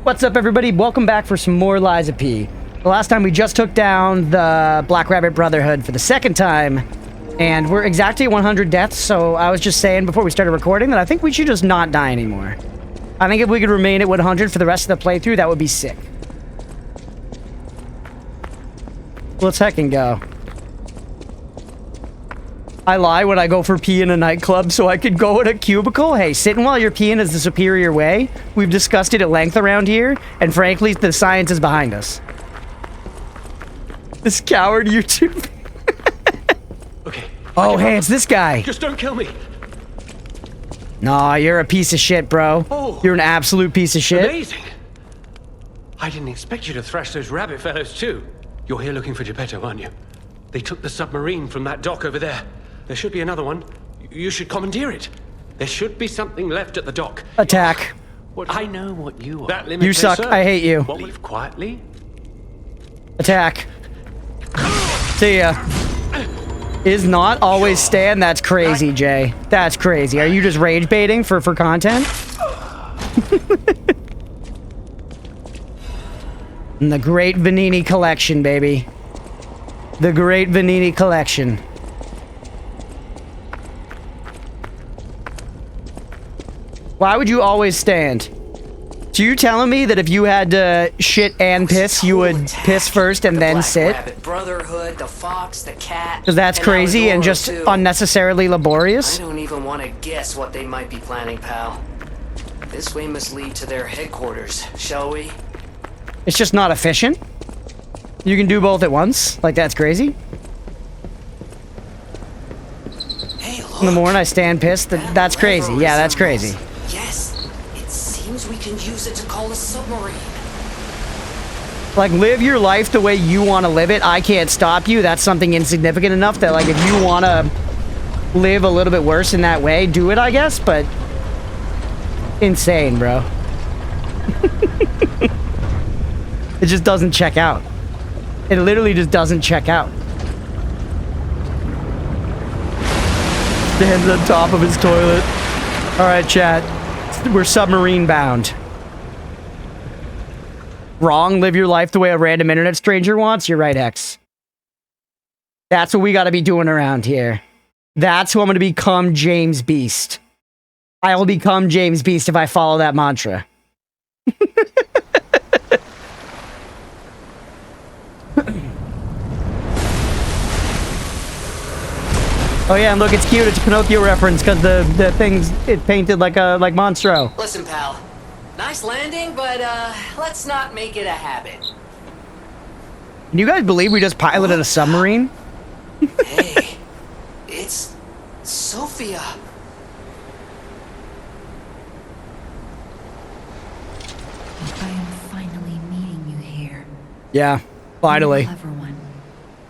What's up, everybody? Welcome back for some more LiesOfP. The last time we just took down the Black Rabbit Brotherhood for the second time, and we're exactly 100 deaths, so I was just saying before we started recording that I think we should just not die anymore. I think if we could remain at 100 for the rest of the playthrough, that would be sick. Let's heckin' go. I lie when I go for pee in a nightclub so I could go in a cubicle. Hey, sitting while you're peeing is the superior way. We've discussed it at length around here, and frankly, the science is behind us. This coward YouTube. Okay. Oh, hey, it's this guy. Just don't kill me. Nah, you're a piece of shit, bro. Oh, you're an absolute piece of shit. Amazing. I didn't expect you to thrash those rabbit fellows too. You're here looking for Geppetto, aren't you? They took the submarine from that dock over there. There should be another one. You should commandeer it. There should be something left at the dock. Attack. What, I know what you are. That you suck. I hate you. Leave quietly. Attack. See ya. Is not always stand. That's crazy, Jay. That's crazy. Are you just rage baiting for content? And the Great Vanini Collection, baby. The Great Vanini Collection. Why would you always stand? So you telling me that if you had to shit and piss, you would piss first and then sit? Brotherhood, the fox, the cat. Because that's crazy and just unnecessarily laborious? I don't even want to guess what they might be planning, pal. This way must lead to their headquarters, shall we? It's just not efficient. You can do both at once. Like, that's crazy. Hey, look. In the morning I stand pissed. That's crazy. Yeah, that's crazy. Yes, it seems we can use it to call a submarine. Like, live your life the way you want to live it. I can't stop you. That's something insignificant enough that, like, if you want to live a little bit worse in that way, do it, I guess, but... insane, bro. It just doesn't check out. It literally just doesn't check out. Stands on top of his toilet. Alright, chat. We're submarine bound. Wrong? Live your life the way a random internet stranger wants? You're right, Hex. That's what we gotta be doing around here. That's who I'm gonna become, James Beast. I will become James Beast if I follow that mantra. Oh yeah, and look, it's cute. It's a Pinocchio reference because the thing's painted like Monstro. Listen, pal. Nice landing, but let's not make it a habit. Can you guys believe we just piloted a submarine? Hey, it's Sophia. I am finally meeting you here. Yeah, finally. You're a clever one.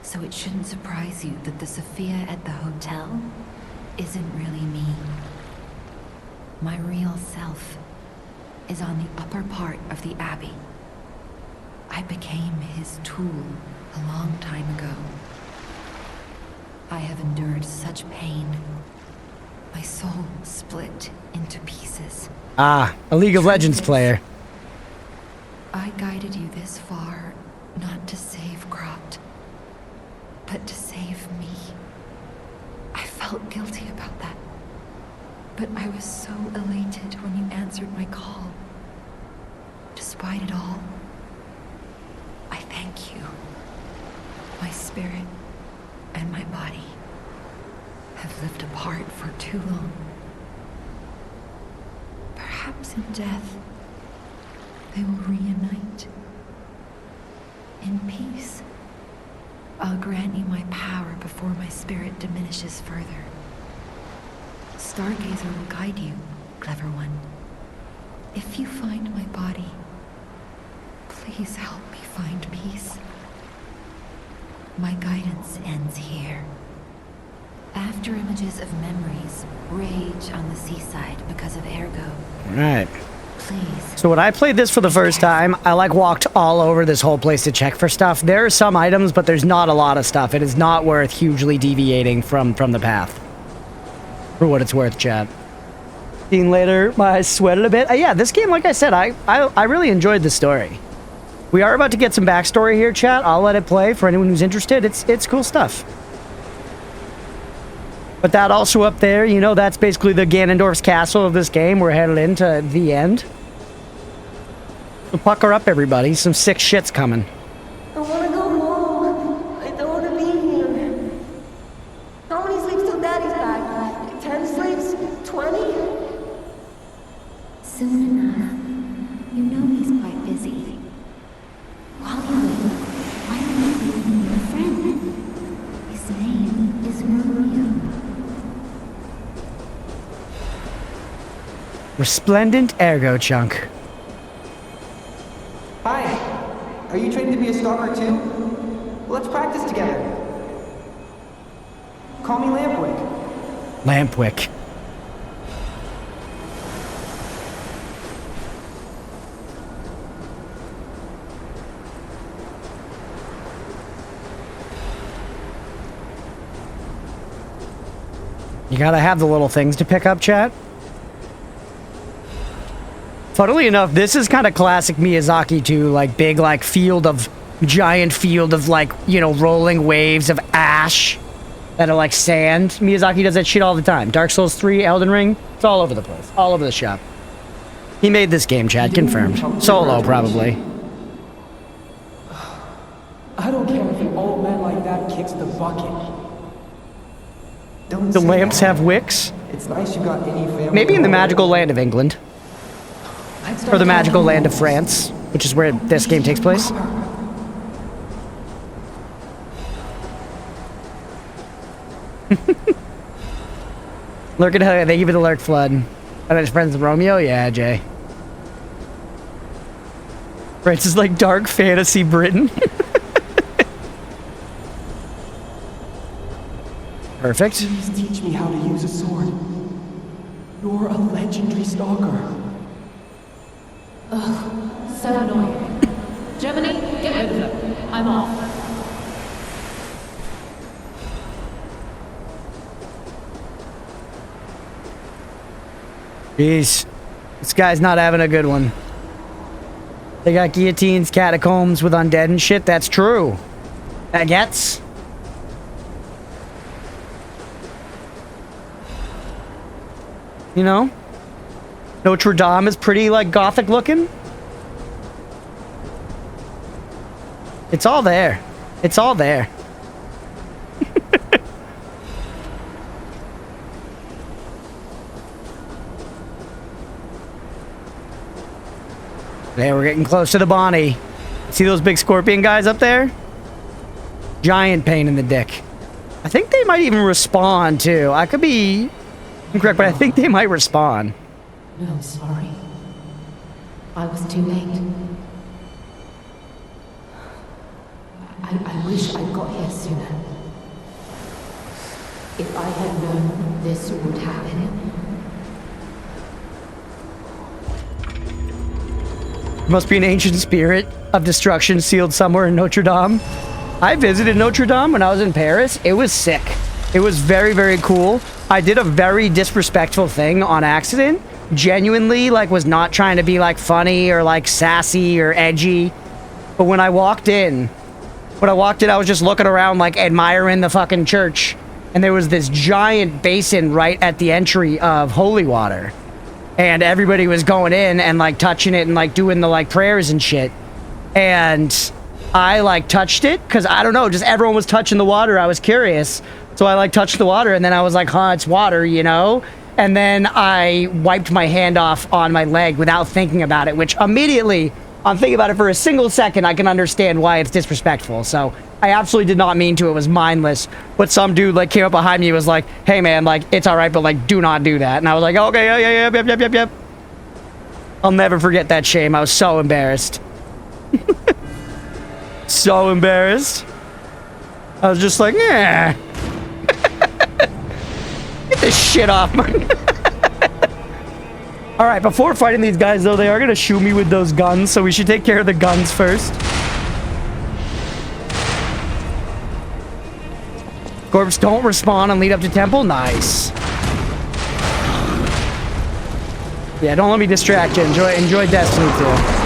So it shouldn't surprise you that the Sophia at the hotel isn't really me. My real self is on the upper part of the Abbey. I became his tool a long time ago. I have endured such pain. My soul split into pieces. Ah, a League of Legends player. I guided you this far, not to save Cropt, but to save me. I felt guilty about that. But I was so elated when you answered my call. Despite it all, I thank you. My spirit and my body have lived apart for too long. Perhaps in death, they will reunite. In peace. I'll grant you my power before my spirit diminishes further. Stargazer will guide you, clever one. If you find my body, please help me find peace. My guidance ends here. After images of memories rage on the seaside because of Ergo. Right. Please. So when I played this for the first time, I like walked all over this whole place to check for stuff. There are some items, but there's not a lot of stuff. It is not worth hugely deviating from the path. For what it's worth, chat. Seen later, my eyes sweated a bit. Yeah, this game, like I said, I really enjoyed the story. We are about to get some backstory here, chat. I'll let it play for anyone who's interested. It's cool stuff. But that also up there, you know, that's basically the Ganondorf's castle of this game. We're headed into the end. So pucker up, everybody. Some sick shit's coming. I wanna go home. I don't wanna be here. How many sleeps till Daddy's back? 10 sleeps? 20? Soon enough. You know he's quite busy. While you wait, why don't you give me your friend? His name is Romeo. Resplendent Ergo Chunk. Hi. Are you trained to be a stalker too? Let's practice together. Call me Lampwick. Lampwick. You gotta have the little things to pick up, chat. Funnily enough, this is kind of classic Miyazaki too, like big, like giant field of like, you know, rolling waves of ash that are like sand. Miyazaki does that shit all the time. Dark Souls 3, Elden Ring, it's all over the place, all over the shop. He made this game, chat, confirmed. Solo, probably. I don't care if an old man like that kicks the bucket. Don't The say lamps that. have wicks. It's nice you got any family. Maybe in the home. magical land of England. I'd start Or the magical talking land of to France, which is where this game takes place. Lurk at how they give you the lurk flood. And his friends Romeo? Yeah, Jay. France is like dark fantasy Britain. Perfect. Please teach me how to use a sword. You're a legendary stalker. So annoying. Germany, get rid of them. I'm off. Jeez. This guy's not having a good one. They got guillotines, catacombs with undead and shit. That's true. That gets. You know? Notre Dame is pretty, like, gothic looking. It's all there. It's all there. There, we're getting close to the Bonnie. See those big scorpion guys up there? Giant pain in the dick. I think they might even respawn, too. I could be incorrect, but I think they might respawn. No, sorry. I was too late. I wish I'd got here sooner. If I had known this would happen. Must be an ancient spirit of destruction sealed somewhere in Notre Dame. I visited Notre Dame when I was in Paris. It was sick. It was very, very cool. I did a very disrespectful thing on accident. Genuinely, like, was not trying to be, like, funny or, like, sassy or edgy. But when I walked in, I was just looking around, like, admiring the fucking church. And there was this giant basin right at the entry of holy water. And everybody was going in and, like, touching it and, like, doing the, like, prayers and shit. And I, like, touched it because, I don't know, just everyone was touching the water. I was curious. So I, like, touched the water, and then I was like, huh, it's water, you know? And then I wiped my hand off on my leg without thinking about it, which immediately, on thinking about it for a single second, I can understand why it's disrespectful. So I absolutely did not mean to. It was mindless. But some dude, like, came up behind me and was like, hey, man, like, it's all right, but, like, do not do that. And I was like, okay, yep. I'll never forget that shame. I was so embarrassed. So embarrassed. I was just like, yeah. Get this shit off, man. Alright, before fighting these guys, though, they are going to shoot me with those guns, so we should take care of the guns first. Corpse, don't respawn and lead up to temple. Nice. Yeah, don't let me distract you. Enjoy Destiny 2.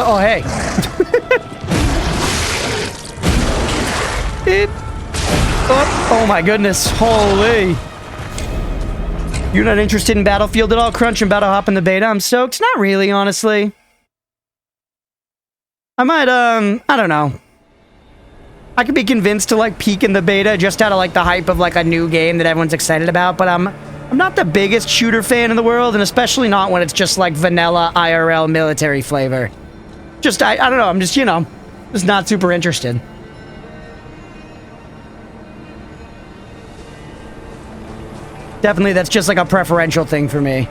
Oh, hey. Oh my goodness. Holy. You're not interested in Battlefield at all, Crunch, and Battle Hop in the beta? I'm stoked. Not really, honestly. I might, I don't know. I could be convinced to, like, peek in the beta just out of, like, the hype of, like, a new game that everyone's excited about, but I'm not the biggest shooter fan in the world, and especially not when it's just, like, vanilla IRL military flavor. Just, I don't know, I'm just, you know, just not super interested. Definitely, that's just, like, a preferential thing for me.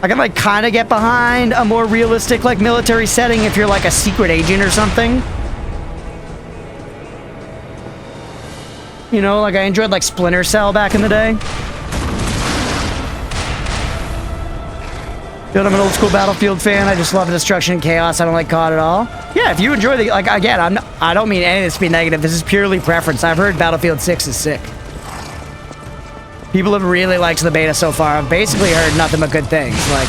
I can, like, kind of get behind a more realistic, like, military setting if you're, like, a secret agent or something. You know, like, I enjoyed, like, Splinter Cell back in the day. Dude, I'm an old-school Battlefield fan. I just love the destruction and chaos. I don't like COD at all. Yeah, if you enjoy the... Like, again, I don't mean any of this to be negative. This is purely preference. I've heard Battlefield 6 is sick. People have really liked the beta so far. I've basically heard nothing but good things. Like,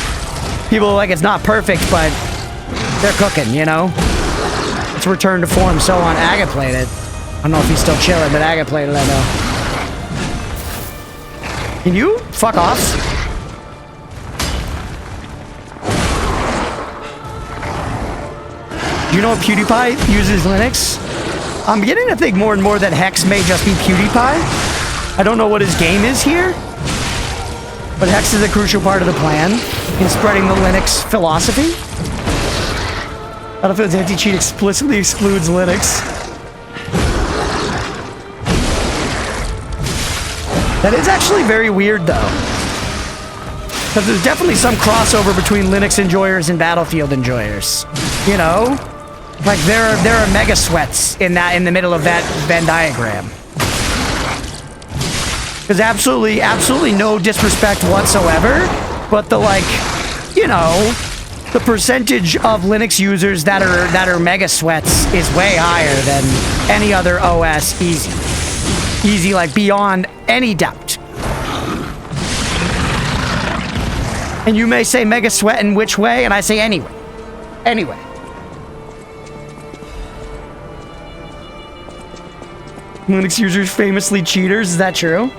people are like, it's not perfect, but they're cooking, you know? It's returned to form, so on. Aga played it. I don't know if he's still chilling, but Aga played it, I know. Can you fuck off? Do you know PewDiePie uses Linux? I'm beginning to think more and more that Hex may just be PewDiePie. I don't know what his game is here, but Hex is a crucial part of the plan in spreading the Linux philosophy. Battlefield's anti-cheat explicitly excludes Linux. That is actually very weird, though. Because there's definitely some crossover between Linux enjoyers and Battlefield enjoyers. You know? Like, there are mega sweats in the middle of that Venn diagram. There's absolutely no disrespect whatsoever, but the, like, you know, the percentage of Linux users that are mega sweats is way higher than any other OS. Easy, like, beyond any doubt. And you may say mega sweat in which way, and I say anyway. Anyway. Linux users famously cheaters, is that true?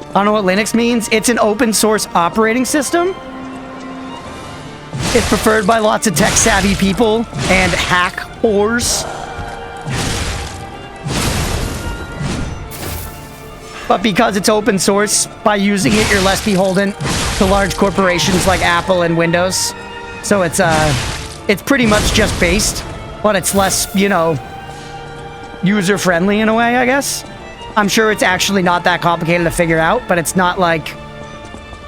I don't know what Linux means. It's an open source operating system. It's preferred by lots of tech-savvy people and hack whores. But because it's open source, by using it, you're less beholden to large corporations like Apple and Windows. So it's pretty much just based, but it's less, you know, user-friendly in a way, I guess. I'm sure it's actually not that complicated to figure out, but it's not like,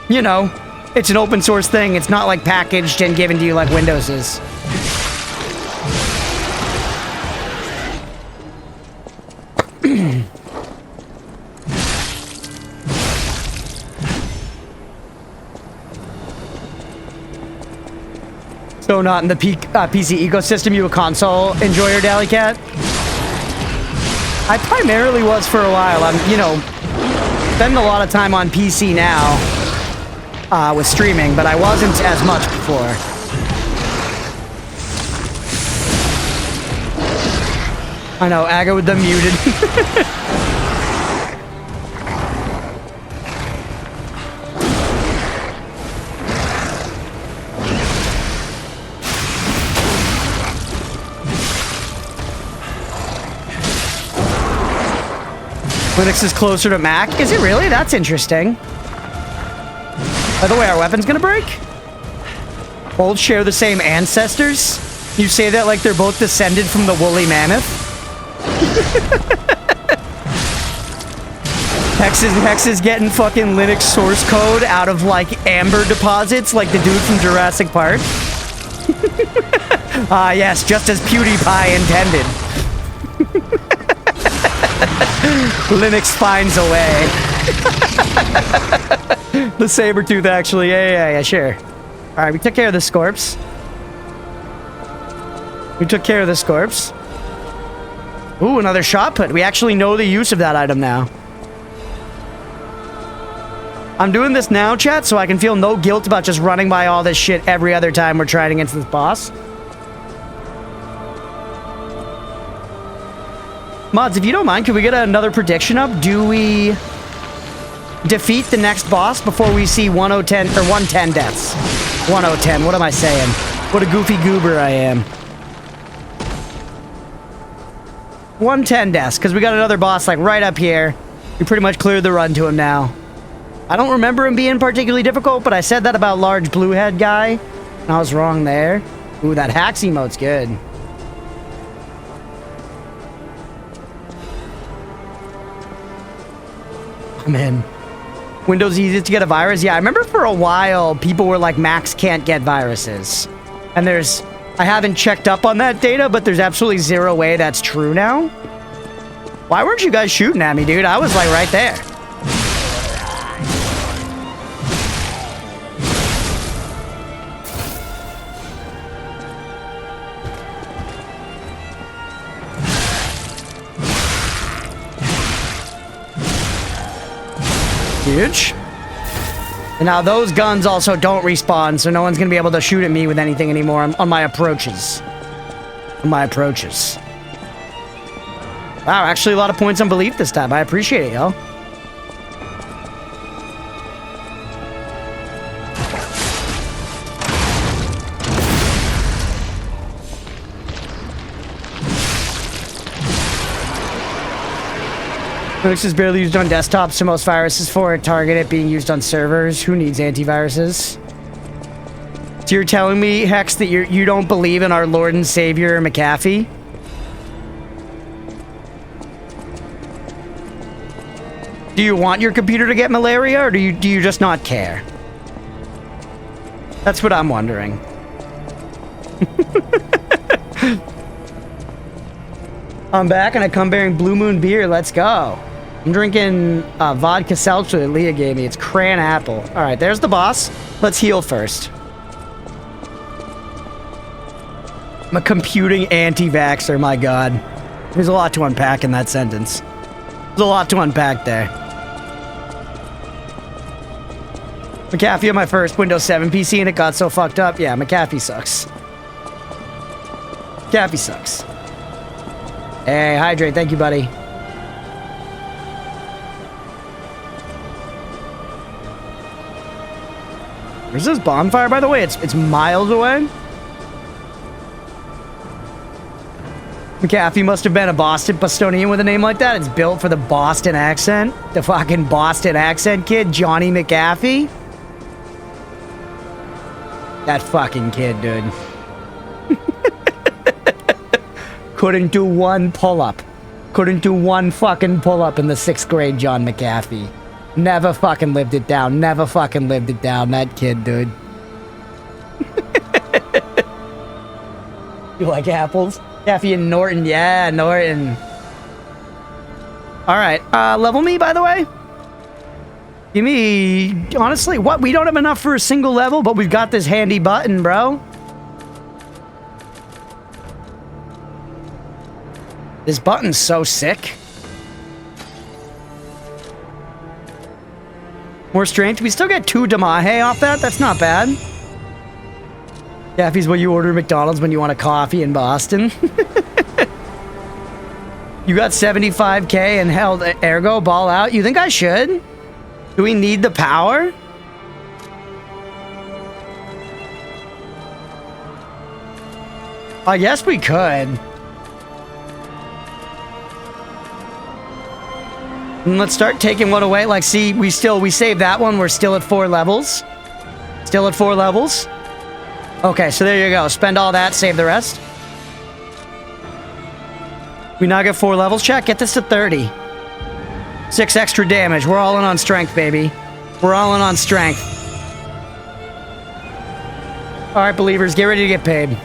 you know, it's an open source thing. It's not like packaged and given to you like Windows is. So not in the PC ecosystem, you a console enjoyer, Dally-Cat? I primarily was for a while. I'm, you know, spending a lot of time on PC now with streaming, but I wasn't as much before. I know, Aga with the muted. Linux is closer to Mac. Is it really? That's interesting. By the way, our weapon's gonna break? Both share the same ancestors? You say that like they're both descended from the woolly mammoth? Hex is getting fucking Linux source code out of like amber deposits like the dude from Jurassic Park. Ah, yes, just as PewDiePie intended. Linux finds a way. The saber-tooth, actually. Yeah, sure. All right, we took care of the Scorps. Ooh, another shot put. We actually know the use of that item now. I'm doing this now, chat, so I can feel no guilt about just running by all this shit every other time we're trying against this boss. Mods, if you don't mind, can we get another prediction up? Do we defeat the next boss before we see 110 or 110 deaths? 1010, what am I saying? What a goofy goober I am. 110 deaths, because we got another boss like right up here. We pretty much cleared the run to him now. I don't remember him being particularly difficult, but I said that about large blue head guy, and I was wrong there. Ooh, that hacks emote's good. I'm in. Windows easy to get a virus? Yeah, I remember for a while people were like, Macs can't get viruses. And I haven't checked up on that data, but there's absolutely zero way that's true now. Why weren't you guys shooting at me, dude? I was like right there. Huge. And now those guns also don't respawn, so no one's gonna be able to shoot at me with anything anymore on my approaches. Wow, actually a lot of points on belief this time. I appreciate it, yo. Linux is barely used on desktops, so most viruses for it target it being used on servers. Who needs antiviruses? So you're telling me, Hex, that you don't believe in our Lord and Savior McAfee? Do you want your computer to get malaria, or do you just not care? That's what I'm wondering. I'm back, and I come bearing Blue Moon beer. Let's go. I'm drinking vodka seltzer that Leah gave me. It's cran apple. All right, there's the boss. Let's heal first. I'm a computing anti-vaxxer, my god. There's a lot to unpack in that sentence. There's a lot to unpack there. McAfee on my first Windows 7 PC and it got so fucked up. Yeah, McAfee sucks. McAfee sucks. Hey, Hydrate, thank you, buddy. Where's this bonfire, by the way? It's miles away. McAfee must have been a Bostonian with a name like that. It's built for the Boston accent. The fucking Boston accent kid, Johnny McAfee. That fucking kid, dude. Couldn't do one pull-up. Couldn't do one fucking pull-up in the 6th grade, John McAfee. Never fucking lived it down. Never fucking lived it down, that kid, dude. You like apples? Caffey and Norton. Yeah, Norton. Alright, level me, by the way? Give me... Honestly, what? We don't have enough for a single level, but we've got this handy button, bro. This button's so sick. More strength. We still get 2 Damahe off that. That's not bad. Caffey's what you order at McDonald's when you want a coffee in Boston. You got 75k and held ergo ball out. You think I should? Do we need the power? I guess we could. And let's start taking one away. Like, see, we saved that one. We're still at 4 levels. Still at 4 levels. Okay, so there you go. Spend all that, save the rest. We now get 4 levels. Check, get this to 30. 6 extra damage. We're all in on strength, baby. We're all in on strength. All right, believers, get ready to get paid.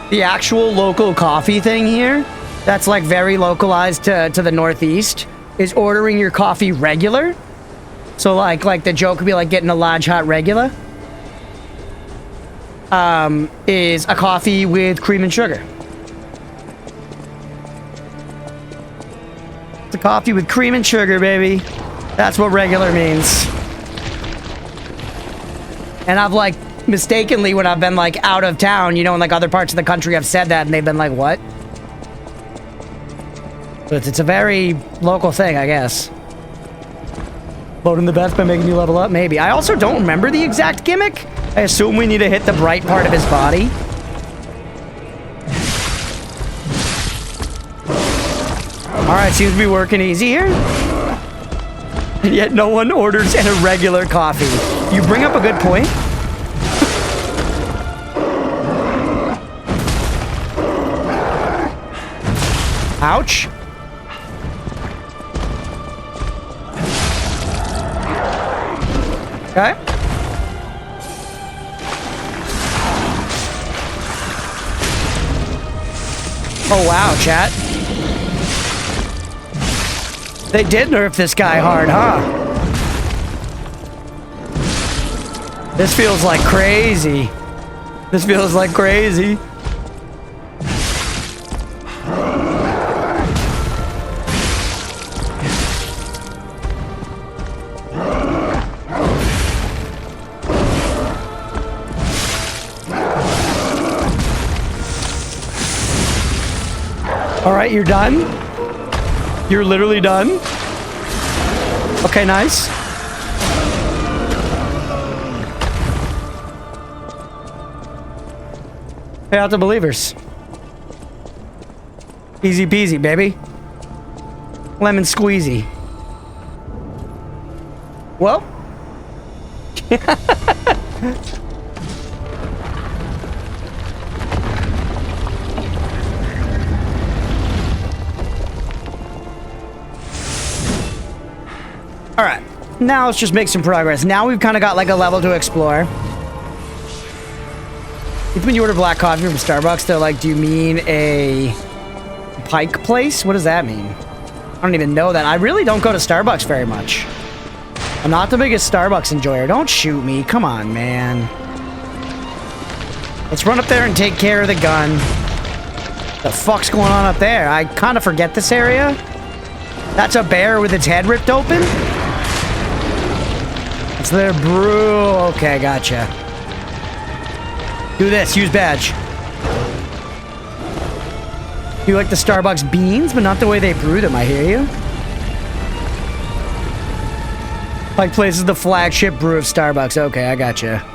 the actual local coffee thing here, that's like very localized to the Northeast, is ordering your coffee regular. So like the joke would be like getting a large hot regular. Is a coffee with cream and sugar. It's a coffee with cream and sugar, baby. That's what regular means. And I've like mistakenly, when I've been like out of town, you know, in like other parts of the country, I've said that and they've been like, what? But it's a very local thing, I guess. Loading the best by making you level up? Maybe. I also don't remember the exact gimmick. I assume we need to hit the bright part of his body. Alright, seems to be working easy here. And yet no one orders an irregular coffee. You bring up a good point. Ouch. Okay. Oh, wow, chat. They did nerf this guy hard, huh? This feels like crazy. This feels like crazy. All right, you're done? You're literally done? Okay, nice. Pay out the believers. Easy peasy, baby. Lemon squeezy. Well. All right, now let's just make some progress. Now we've kind of got like a level to explore. When you order black coffee from Starbucks, they're like, do you mean a Pike place? What does that mean? I don't even know that. I really don't go to Starbucks very much. I'm not the biggest Starbucks enjoyer. Don't shoot me. Come on, man. Let's run up there and take care of the gun. The fuck's going on up there? I kind of forget this area. That's a bear with its head ripped open? It's their brew. Okay, gotcha. Do this. Use badge. You like the Starbucks beans, but not the way they brew them, I hear you. Pike Place is the flagship brew of Starbucks. Okay, I gotcha.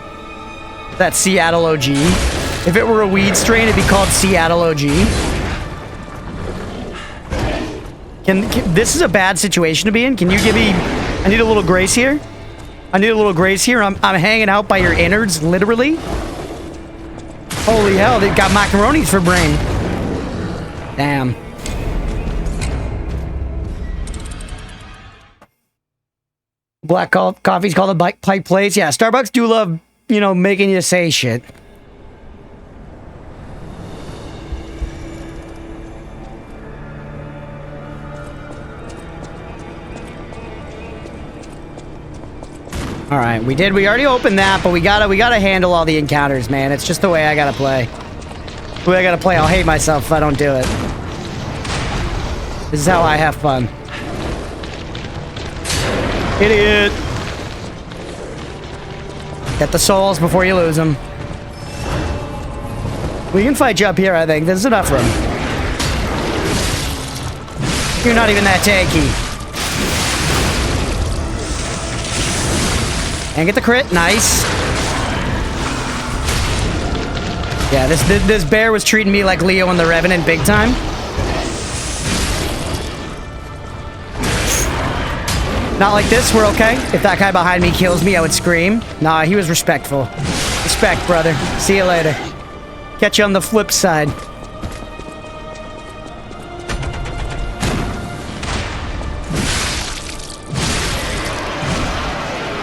That's Seattle OG. If it were a weed strain, it'd be called Seattle OG. This is a bad situation to be in. Can you give me... I need a little grace here. I need a little grace here. I'm hanging out by your innards, literally. Holy hell, they've got macaronis for brain. Damn. Black coffee's called a Pike Place. Yeah, Starbucks do love, you know, making you say shit. All right, we already opened that, but we gotta handle all the encounters, man. It's just the way I gotta play. The way I gotta play. I'll hate myself if I don't do it. This is how I have fun. Idiot. Get the souls before you lose them. We can fight you up here, I think. There's enough room. You're not even that tanky. And get the crit. Nice. Yeah, this bear was treating me like Leo in The Revenant big time. Not like this, we're okay. If that guy behind me kills me, I would scream. Nah, he was respectful. Respect, brother. See you later. Catch you on the flip side.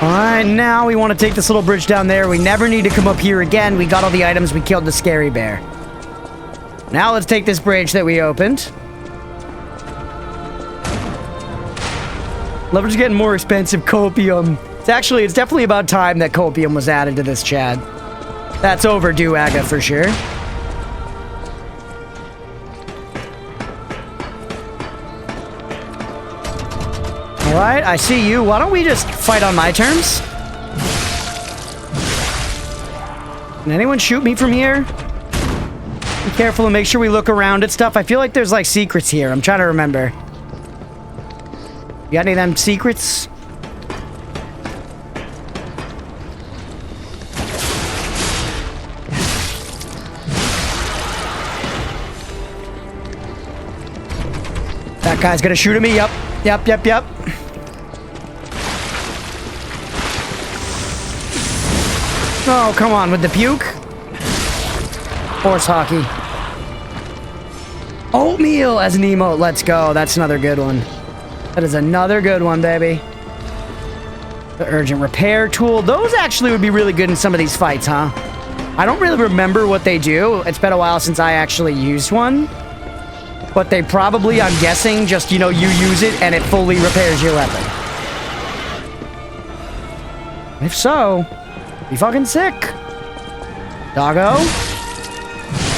Alright, now we want to take this little bridge down there. We never need to come up here again. We got all the items. We killed the scary bear. Now let's take this bridge that we opened. Leverage getting more expensive. Copium. It's definitely about time that copium was added to this, Chad. That's overdue, Aga, for sure. Alright, I see you. Why don't we just fight on my terms? Can anyone shoot me from here? Be careful and make sure we look around at stuff. I feel like there's like secrets here. I'm trying to remember. You got any of them secrets? That guy's gonna shoot at me. Yep. Oh, come on, with the puke? Horse hockey. Oatmeal as an emote. Let's go. That's another good one. That is another good one, baby. The urgent repair tool. Those actually would be really good in some of these fights, huh? I don't really remember what they do. It's been a while since I actually used one. But they probably, I'm guessing, just, you know, you use it and it fully repairs your weapon. If so, be fucking sick. Doggo.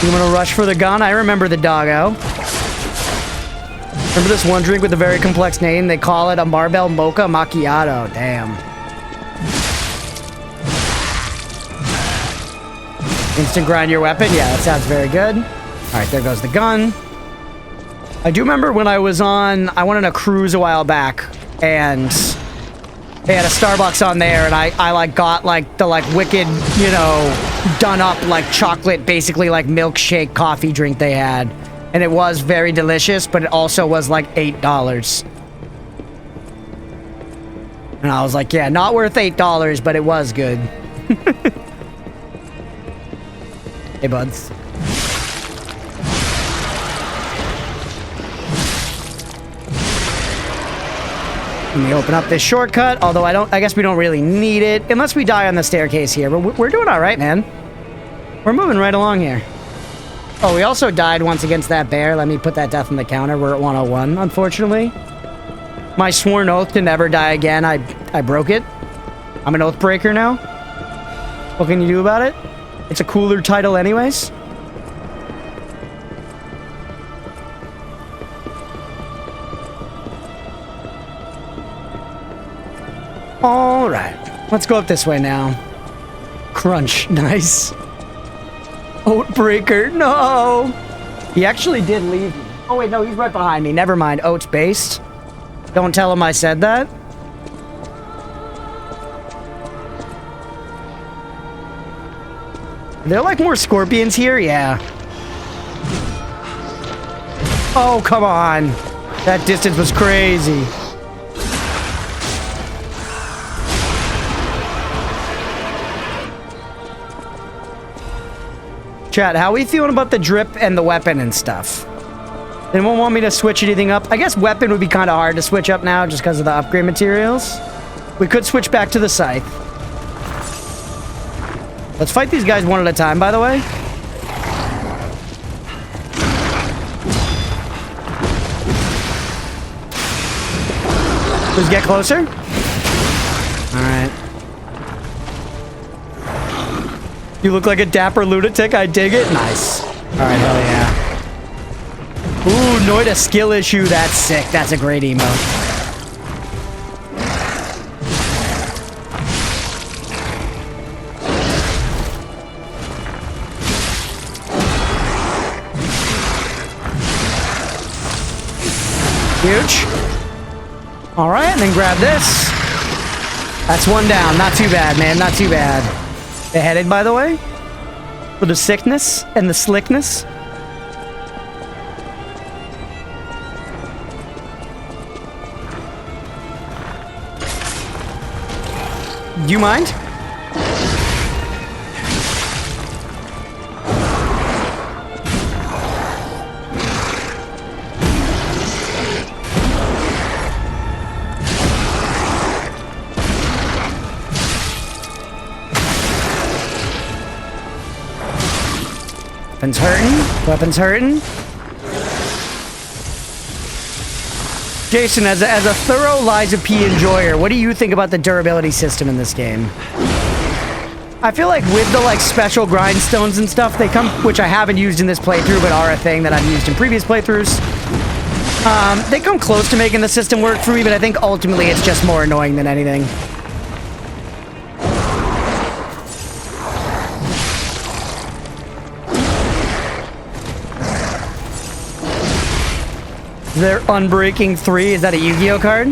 You want to rush for the gun? I remember the doggo. Remember this one drink with a very complex name? They call it a Marble Mocha Macchiato. Damn. Instant grind your weapon? Yeah, that sounds very good. Alright, there goes the gun. I do remember when I went on a cruise a while back, and they had a Starbucks on there, and I like got like the like wicked, you know, done up like chocolate, basically like milkshake coffee drink they had. And it was very delicious, but it also was like $8. And I was like, yeah, not worth $8, but it was good. Hey, buds. Let me open up this shortcut, although I guess we don't really need it, unless we die on the staircase here, but we're doing all right, man. We're moving right along here. Oh, we also died once against that bear. Let me put that death on the counter. We're at 101, unfortunately. My sworn oath to never die again, I broke it. I'm an oath breaker now. What can you do about it? It's a cooler title anyways. All right, let's go up this way now. Crunch, nice. Oatbreaker, no! He actually did leave me. Oh wait, no, he's right behind me. Never mind, oats based. Don't tell him I said that. Are there like more scorpions here? Yeah. Oh, come on. That distance was crazy. Chat, how are we feeling about the drip and the weapon and stuff? Anyone want me to switch anything up? I guess weapon would be kind of hard to switch up now just because of the upgrade materials. We could switch back to the scythe. Let's fight these guys one at a time, by the way. Let's get closer. All right. You look like a dapper lunatic. I dig it. Nice. All right, hell yeah. Ooh, Noida skill issue. That's sick. That's a great emote. Huge. All right, and then grab this. That's one down. Not too bad, man. Not too bad. Beheaded, by the way, for the sickness and the slickness. Do you mind? Weapons hurting. Weapons hurting. Jason, as a thorough LiesOfP enjoyer, what do you think about the durability system in this game? I feel like with the special grindstones and stuff, they come, which I haven't used in this playthrough, but are a thing that I've used in previous playthroughs. They come close to making the system work for me, but I think ultimately it's just more annoying than anything. They're Unbreaking 3. Is that a Yu-Gi-Oh card? A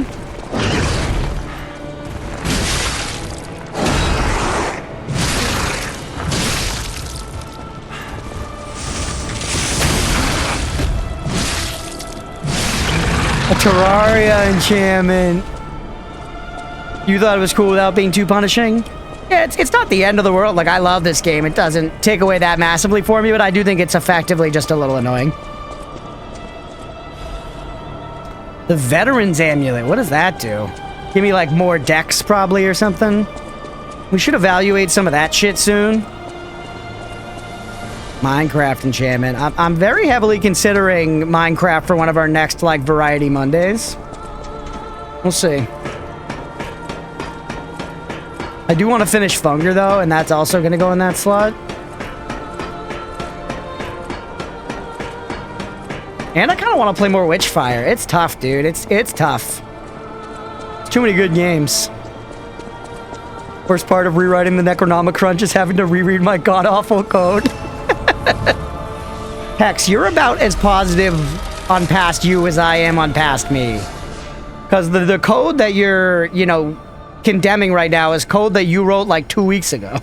Terraria enchantment. You thought it was cool without being too punishing? Yeah, it's not the end of the world. Like, I love this game. It doesn't take away that massively for me, but I do think it's effectively just a little annoying. The Veteran's Amulet, what does that do? Give me, more decks, probably, or something? We should evaluate some of that shit soon. Minecraft enchantment. I'm very heavily considering Minecraft for one of our next, Variety Mondays. We'll see. I do want to finish Funger, though, and that's also going to go in that slot. And I kind of want to play more Witchfire. It's tough, dude. It's tough. It's too many good games. Worst part of rewriting the Necronomicon is having to reread my god-awful code. Hex, you're about as positive on past you as I am on past me. Because the code that you're, condemning right now is code that you wrote 2 weeks ago.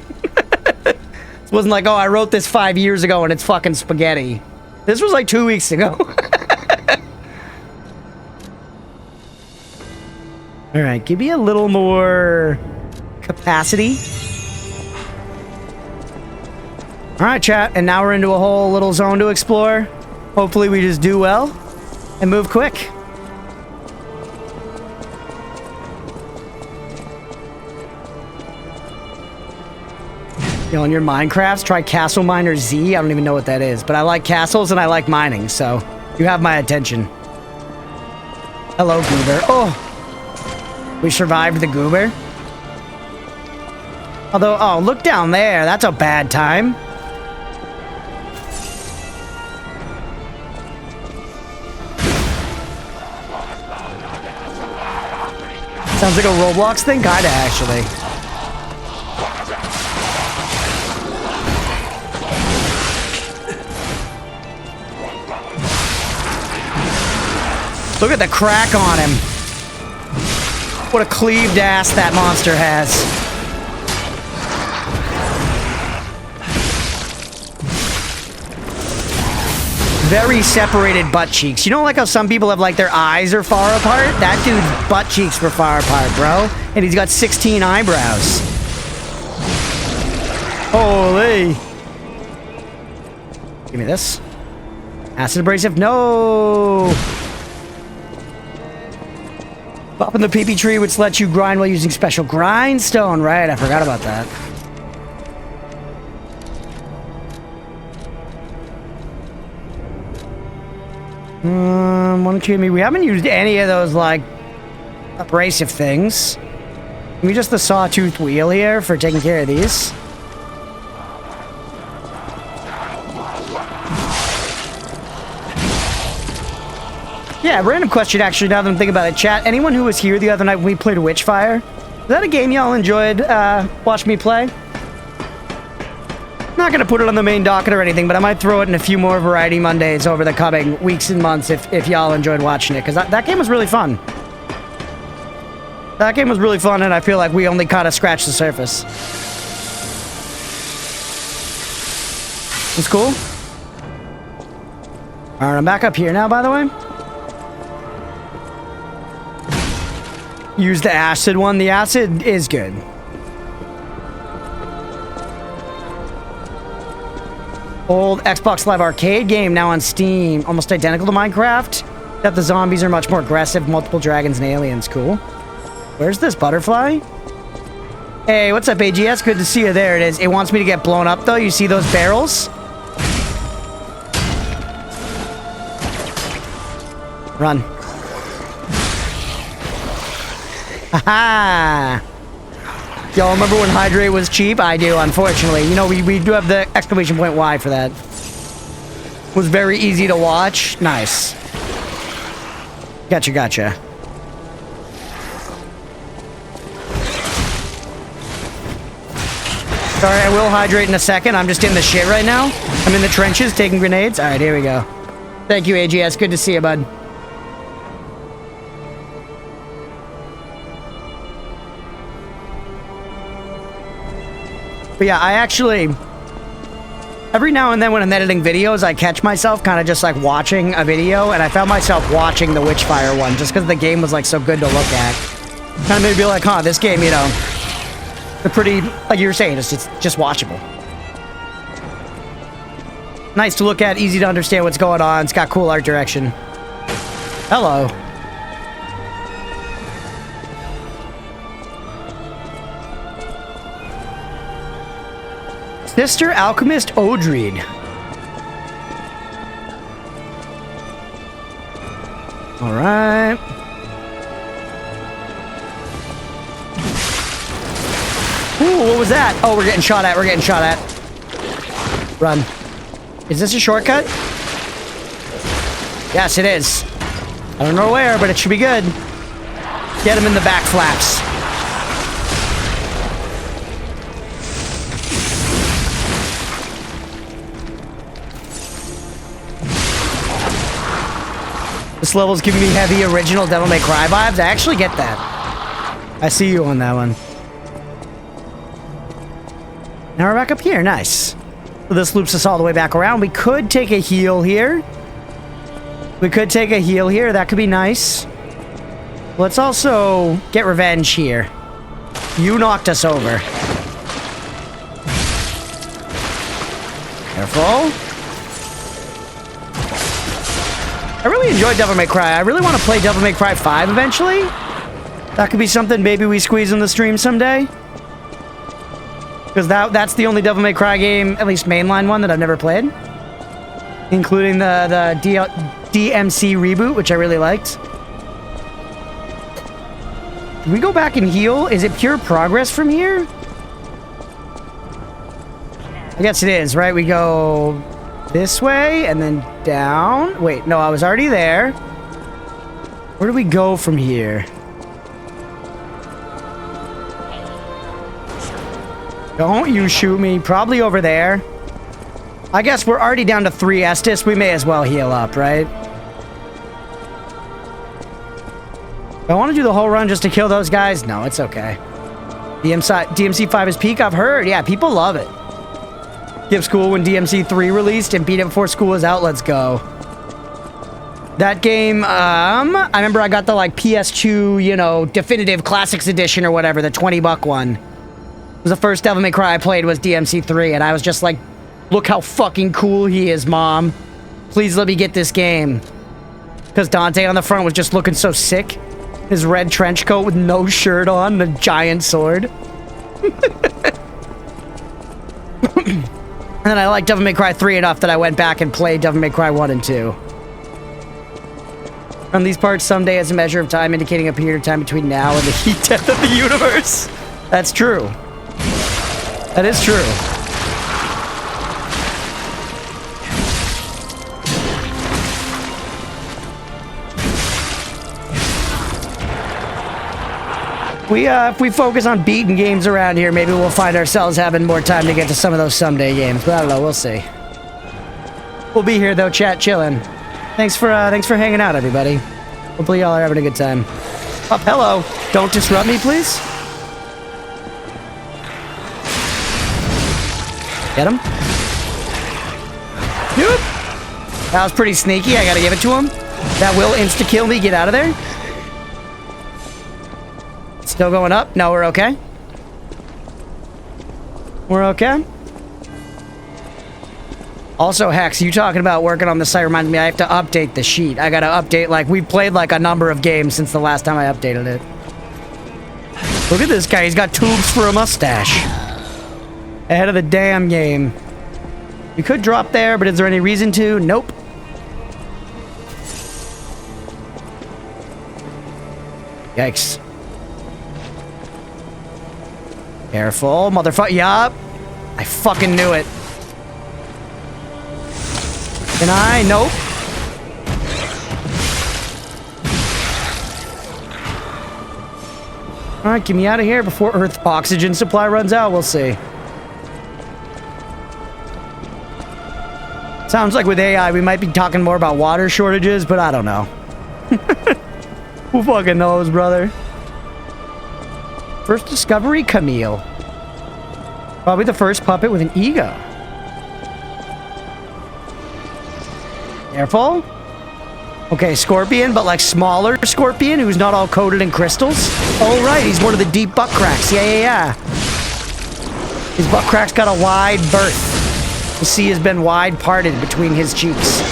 It wasn't like, oh, I wrote this 5 years ago and it's fucking spaghetti. This was 2 weeks ago. All right, give me a little more capacity. All right, chat, and now we're into a whole little zone to explore. Hopefully we just do well and move quick. On your Minecrafts, try Castle Miner Z. I don't even know what that is, but I like castles and I like mining, so you have my attention. Hello, Goober. Oh, we survived the Goober. Although, oh, look down there. That's a bad time. Sounds like a Roblox thing? Kinda, actually. Look at the crack on him. What a cleaved ass that monster has. Very separated butt cheeks. You know, like how some people have their eyes are far apart? That dude's butt cheeks were far apart, bro. And he's got 16 eyebrows. Holy. Give me this. Acid abrasive. No. Popping the PP tree, which lets you grind while using special grindstone. Right, I forgot about that. One kill me. We haven't used any of those, abrasive things. Give me just the sawtooth wheel here for taking care of these. Yeah, random question, actually, now that I'm thinking about it. Chat, anyone who was here the other night when we played Witchfire, is that a game y'all enjoyed watching me play? Not going to put it on the main docket or anything, but I might throw it in a few more Variety Mondays over the coming weeks and months if y'all enjoyed watching it, because that game was really fun. That game was really fun, and I feel like we only kind of scratched the surface. It's cool. All right, I'm back up here now, by the way. Use the acid one. The acid is good. Old Xbox Live Arcade game now on Steam. Almost identical to Minecraft. That the zombies are much more aggressive. Multiple dragons and aliens. Cool. Where's this butterfly? Hey, what's up, AGS? Good to see you. There it is. It wants me to get blown up, though. You see those barrels? Run. Haha! Y'all remember when Hydrate was cheap? I do, unfortunately. You know, we do have the exclamation point Y for that. Was very easy to watch. Nice. Gotcha, gotcha. Sorry, I will hydrate in a second. I'm just in the shit right now. I'm in the trenches taking grenades. Alright, here we go. Thank you, AGS. Good to see you, bud. But yeah, I actually... Every now and then when I'm editing videos, I catch myself kind of just like watching a video, and I found myself watching the Witchfire one just because the game was like so good to look at. Kind of made me be like, huh, this game, you know, the pretty, like you were saying, it's just watchable. Nice to look at, easy to understand what's going on. It's got cool art direction. Hello. Sister Alchemist Odrid. Alright. Ooh, what was that? Oh, we're getting shot at. We're getting shot at. Run. Is this a shortcut? Yes, it is. I don't know where, but it should be good. Get him in the back flaps. This level's giving me heavy original Devil May Cry vibes. I actually get that. I see you on that one. Now we're back up here. Nice. So this loops us all the way back around. We could take a heal here. We could take a heal here. That could be nice. Let's also get revenge here. You knocked us over. Careful. I really enjoyed Devil May Cry. I really want to play Devil May Cry 5 eventually. That could be something maybe we squeeze in the stream someday. Because that's the only Devil May Cry game, at least mainline one, that I've never played. Including the DMC reboot, which I really liked. Can we go back and heal? Is it pure progress from here? I guess it is, right? We go this way and then down. Wait, no, I was already there. Where do we go from here? Don't you shoot me. Probably over there. I guess we're already down to 3 Estus. We may as well heal up, right? Do I want to do the whole run just to kill those guys? No, it's okay. DMC 5 is peak, I've heard. Yeah, people love it. Skip school when DMC 3 released and beat it before school was out. Let's go. That game, I remember I got the, like, PS2, you know, Definitive Classics Edition or whatever, the $20 one. It was the first Devil May Cry I played was DMC 3, and I was just like, look how fucking cool he is, Mom. Please let me get this game. Because Dante on the front was just looking so sick. His red trench coat with no shirt on and a giant sword. And then I liked Devil May Cry 3 enough that I went back and played Devil May Cry 1 and 2. On these parts, someday as a measure of time, indicating a period of time between now and the heat death of the universe. That's true. That is true. If we focus on beating games around here, maybe we'll find ourselves having more time to get to some of those someday games. But I don't know, we'll see. We'll be here though, chat, chilling. Thanks for hanging out, everybody. Hopefully y'all are having a good time. Oh, hello. Don't disrupt me, please. Get him. Dude. That was pretty sneaky. I gotta give it to him. That will insta-kill me. Get out of there. Still going up? No, we're okay. We're okay. Also, Hex, you talking about working on the site reminds me I have to update the sheet. I gotta update, like, we've played, like, a number of games since the last time I updated it. Look at this guy. He's got tubes for a mustache. Ahead of the damn game. You could drop there, but is there any reason to? Nope. Yikes. Careful, motherfucker. Yup. I fucking knew it. Can I? Nope. Alright, get me out of here before Earth's oxygen supply runs out. We'll see. Sounds like with AI, we might be talking more about water shortages, but I don't know. Who fucking knows, brother? First discovery, Camille. Probably the first puppet with an ego. Careful. Okay, Scorpion, but like smaller Scorpion who's not all coated in crystals. Oh, right, he's one of the deep butt cracks. Yeah. His butt crack's got a wide berth. The sea has been wide parted between his cheeks.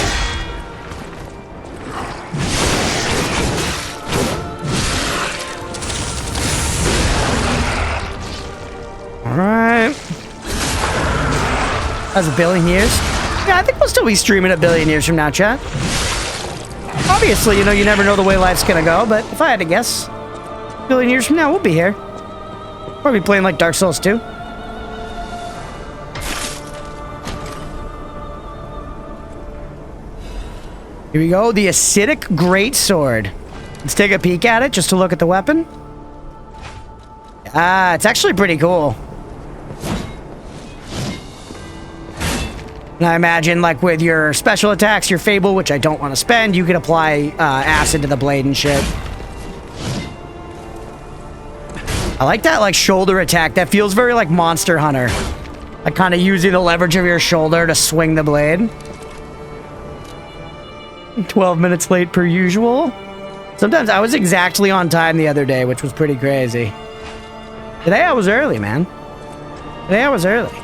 Alright. That's a billion years. Yeah, I think we'll still be streaming a billion years from now, chat. Obviously, you know, you never know the way life's gonna go, but if I had to guess, a billion years from now, we'll be here. Probably playing like Dark Souls 2. Here we go, the acidic greatsword. Let's take a peek at it just to look at the weapon. Ah, it's actually pretty cool. And I imagine, like, with your special attacks, your Fable, which I don't want to spend, you can apply acid to the blade and shit. I like that, like, shoulder attack. That feels very like Monster Hunter. Like, kind of using the leverage of your shoulder to swing the blade. 12 minutes late per usual. Sometimes I was exactly on time the other day, which was pretty crazy. Today I was early, man. Today I was early.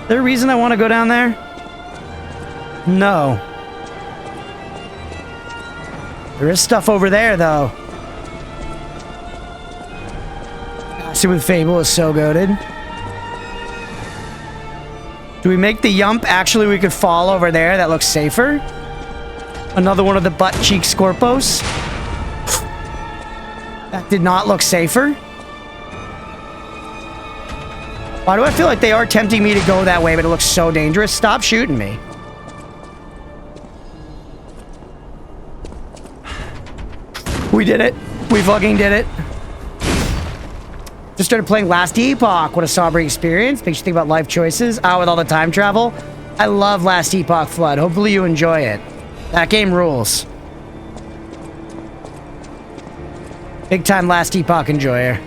Is there a reason I want to go down there? No. There is stuff over there, though. Acid with Fable is so goated. Do we make the yump? Actually, we could fall over there. That looks safer. Another one of the butt cheek Scorpos. That did not look safer. Why do I feel like they are tempting me to go that way, but it looks so dangerous? Stop shooting me. We did it. We fucking did it. Just started playing Last Epoch. What a sobering experience. Makes you think about life choices. Ah, with all the time travel. I love Last Epoch Flood. Hopefully you enjoy it. That game rules. Big time Last Epoch enjoyer.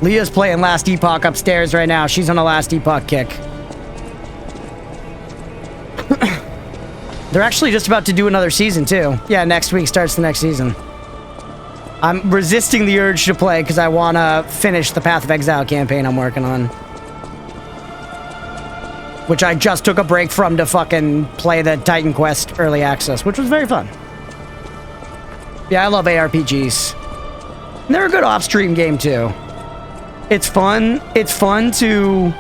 Leah's playing Last Epoch upstairs right now. She's on a Last Epoch kick. They're actually just about to do another season, too. Yeah, next week starts the next season. I'm resisting the urge to play because I want to finish the Path of Exile campaign I'm working on. Which I just took a break from to fucking play the Titan Quest Early Access, which was very fun. Yeah, I love ARPGs. And they're a good off-stream game, too. It's fun. It's fun to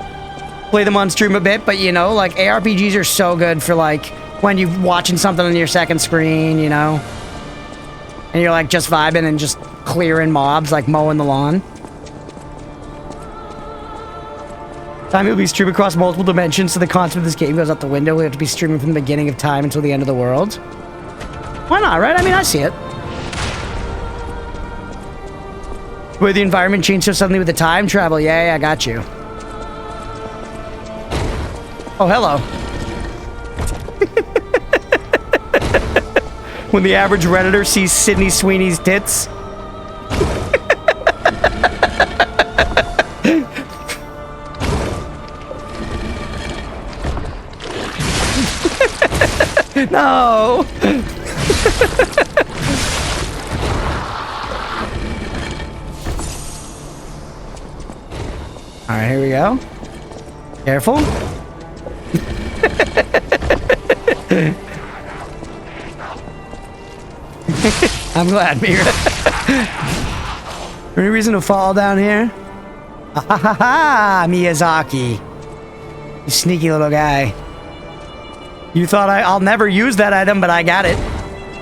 play them on stream a bit, but, you know, like, ARPGs are so good for, like, when you're watching something on your second screen, you know? And you're, like, just vibing and just clearing mobs, like mowing the lawn. Time will be streamed across multiple dimensions, so the concept of this game goes out the window. We have to be streaming from the beginning of time until the end of the world. Why not, right? I mean, I see it. Where the environment changed so suddenly with the time travel. Yeah, I got you. Oh, hello. When the average Redditor sees Sydney Sweeney's tits. No. All right, here we go. Careful. I'm glad, Mira. Any reason to fall down here? Ha ha ha ha! Miyazaki. You sneaky little guy. You thought I'll never use that item, but I got it.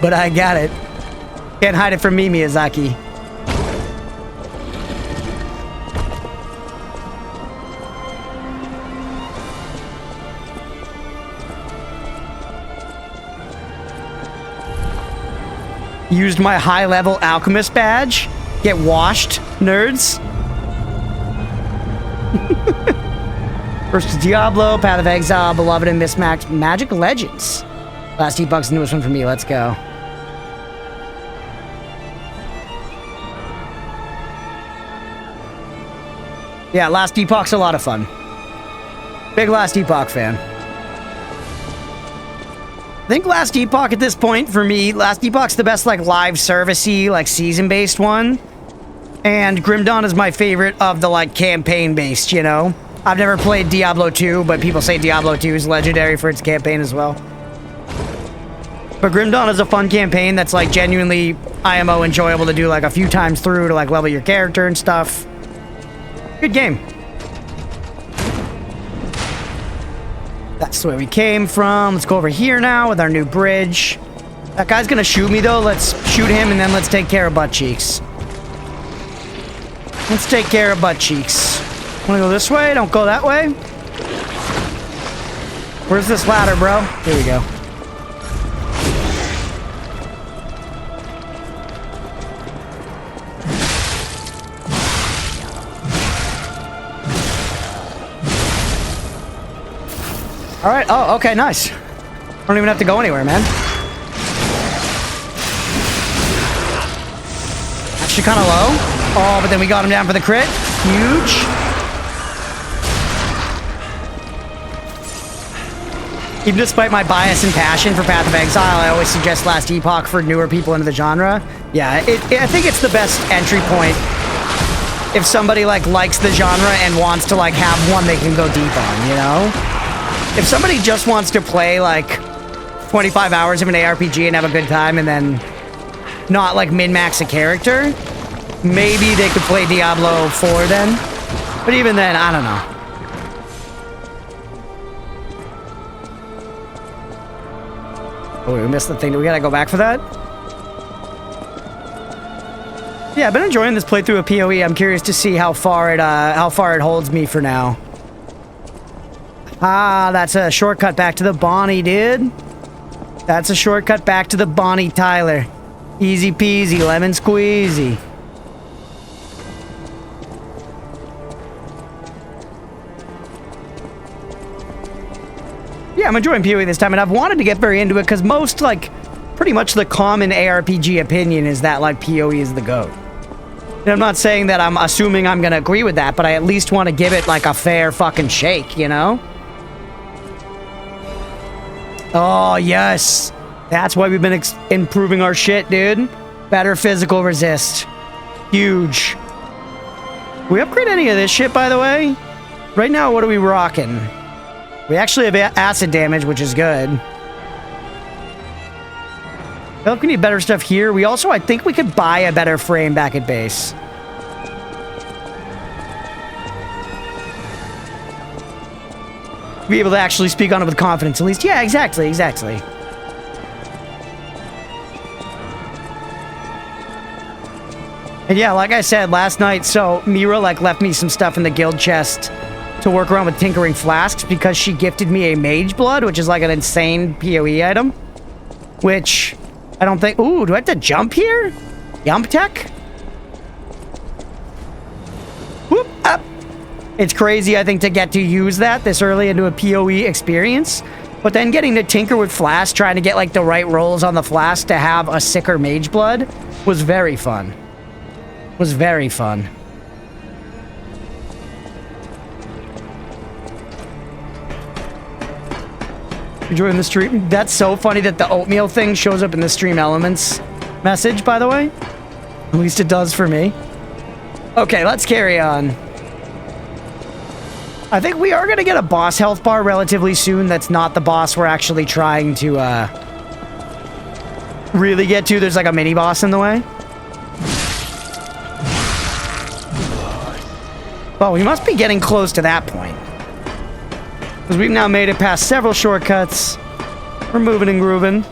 But I got it. Can't hide it from me, Miyazaki. Used my high-level alchemist badge. Get washed, nerds. First to Diablo, Path of Exile, Beloved and Mismatched, Magic Legends. Last Epoch's the newest one for me. Let's go. Yeah, Last Epoch's a lot of fun. Big Last Epoch fan. I think Last Epoch at this point, for me, Last Epoch's the best, like, live service-y, like, season-based one. And Grim Dawn is my favorite of the, like, campaign-based, you know? I've never played Diablo 2, but people say Diablo 2 is legendary for its campaign as well. But Grim Dawn is a fun campaign that's, like, genuinely IMO enjoyable to do, like, a few times through to, like, level your character and stuff. Good game. That's the way we came from. Let's go over here now with our new bridge. That guy's gonna shoot me, though. Let's shoot him, and then let's take care of butt cheeks. Let's take care of butt cheeks. Wanna go this way? Don't go that way. Where's this ladder, bro? Here we go. All right. Oh, okay. Nice. Don't even have to go anywhere, man. Actually kind of low. Oh, but then we got him down for the crit. Huge. Even despite my bias and passion for Path of Exile, I always suggest Last Epoch for newer people into the genre. Yeah, I think it's the best entry point if somebody likes the genre and wants to like have one they can go deep on, you know? If somebody just wants to play like 25 hours of an ARPG and have a good time and then not like min-max a character, maybe they could play Diablo 4 then. But even then, I don't know. Oh, we missed the thing. Do we gotta go back for that? Yeah, I've been enjoying this playthrough of PoE. I'm curious to see how far it holds me for now. Ah, that's a shortcut back to the Bonnie, dude. That's a shortcut back to the Bonnie Tyler. Easy peasy, lemon squeezy. Yeah, I'm enjoying PoE this time, and I've wanted to get very into it because most, like, pretty much the common ARPG opinion is that, like, PoE is the GOAT. And I'm not saying that I'm assuming I'm gonna agree with that, but I at least want to give it, like, a fair fucking shake, you know? Oh, yes. That's why we've been improving our shit, dude. Better physical resist. Huge. Can we upgrade any of this shit, by the way? Right now, what are we rocking? We actually have acid damage, which is good. I feel like we need better stuff here. We also, I think we could buy a better frame back at base. Be able to actually speak on it with confidence, at least. Yeah, exactly, exactly. And yeah, like I said last night, so Mira, like, left me some stuff in the guild chest to work around with tinkering flasks because she gifted me a mage blood, which is like an insane PoE item. Which, I don't think... Ooh, do I have to jump here? Jump tech? Whoop, up. It's crazy, I think, to get to use that this early into a PoE experience. But then getting to tinker with flasks, trying to get, like, the right rolls on the flask to have a sicker mage blood was very fun. Was very fun. Enjoying the stream. That's so funny that the oatmeal thing shows up in the stream elements message, by the way. At least it does for me. Okay, let's carry on. I think we are going to get a boss health bar relatively soon. That's not the boss we're actually trying to really get to. There's like a mini boss in the way. Well, we must be getting close to that point. Because we've now made it past several shortcuts. We're moving and grooving.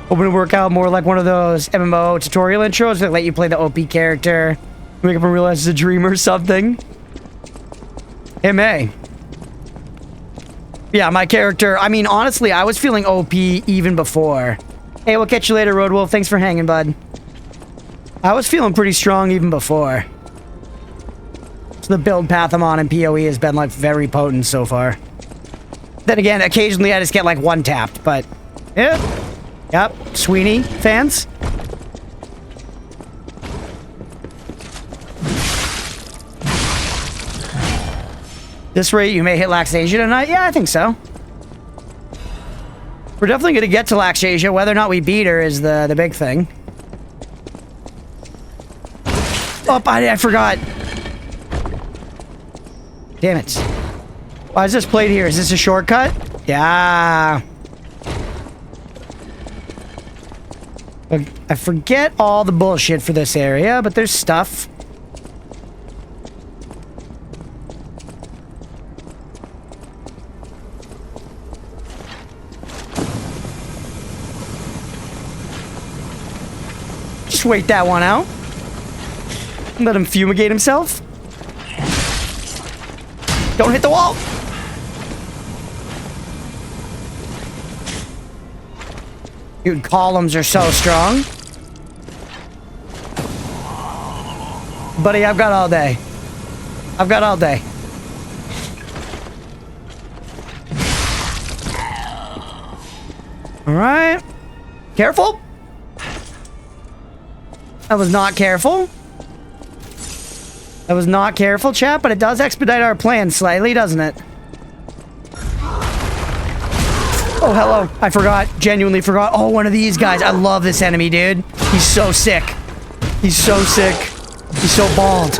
Hoping to work out more like one of those MMO tutorial intros that let you play the OP character. Wake up and realize it's a dream or something. It may. Yeah, my character, I mean, honestly, I was feeling OP even before. Hey, we'll catch you later, Roadwolf. Thanks for hanging, bud. I was feeling pretty strong even before. So the build path I'm on in PoE has been, like, very potent so far. Then again, occasionally I just get, like, one-tapped, but... yeah. Yep. Sweeney fans? This rate, you may hit Laxasia tonight? Yeah, I think so. We're definitely going to get to Laxasia. Whether or not we beat her is the big thing. Oh, I forgot. Damn it. Why is this plate here? Is this a shortcut? Yeah. I forget all the bullshit for this area, but there's stuff. Just wait that one out. Let him fumigate himself. Don't hit the wall. Dude, columns are so strong. Buddy, I've got all day. I've got all day. All right. Careful. I was not careful. I was not careful, chat, but it does expedite our plan slightly, doesn't it? Oh, hello. I forgot. Genuinely forgot. Oh, one of these guys. I love this enemy, dude. He's so sick. He's so sick. He's so bald.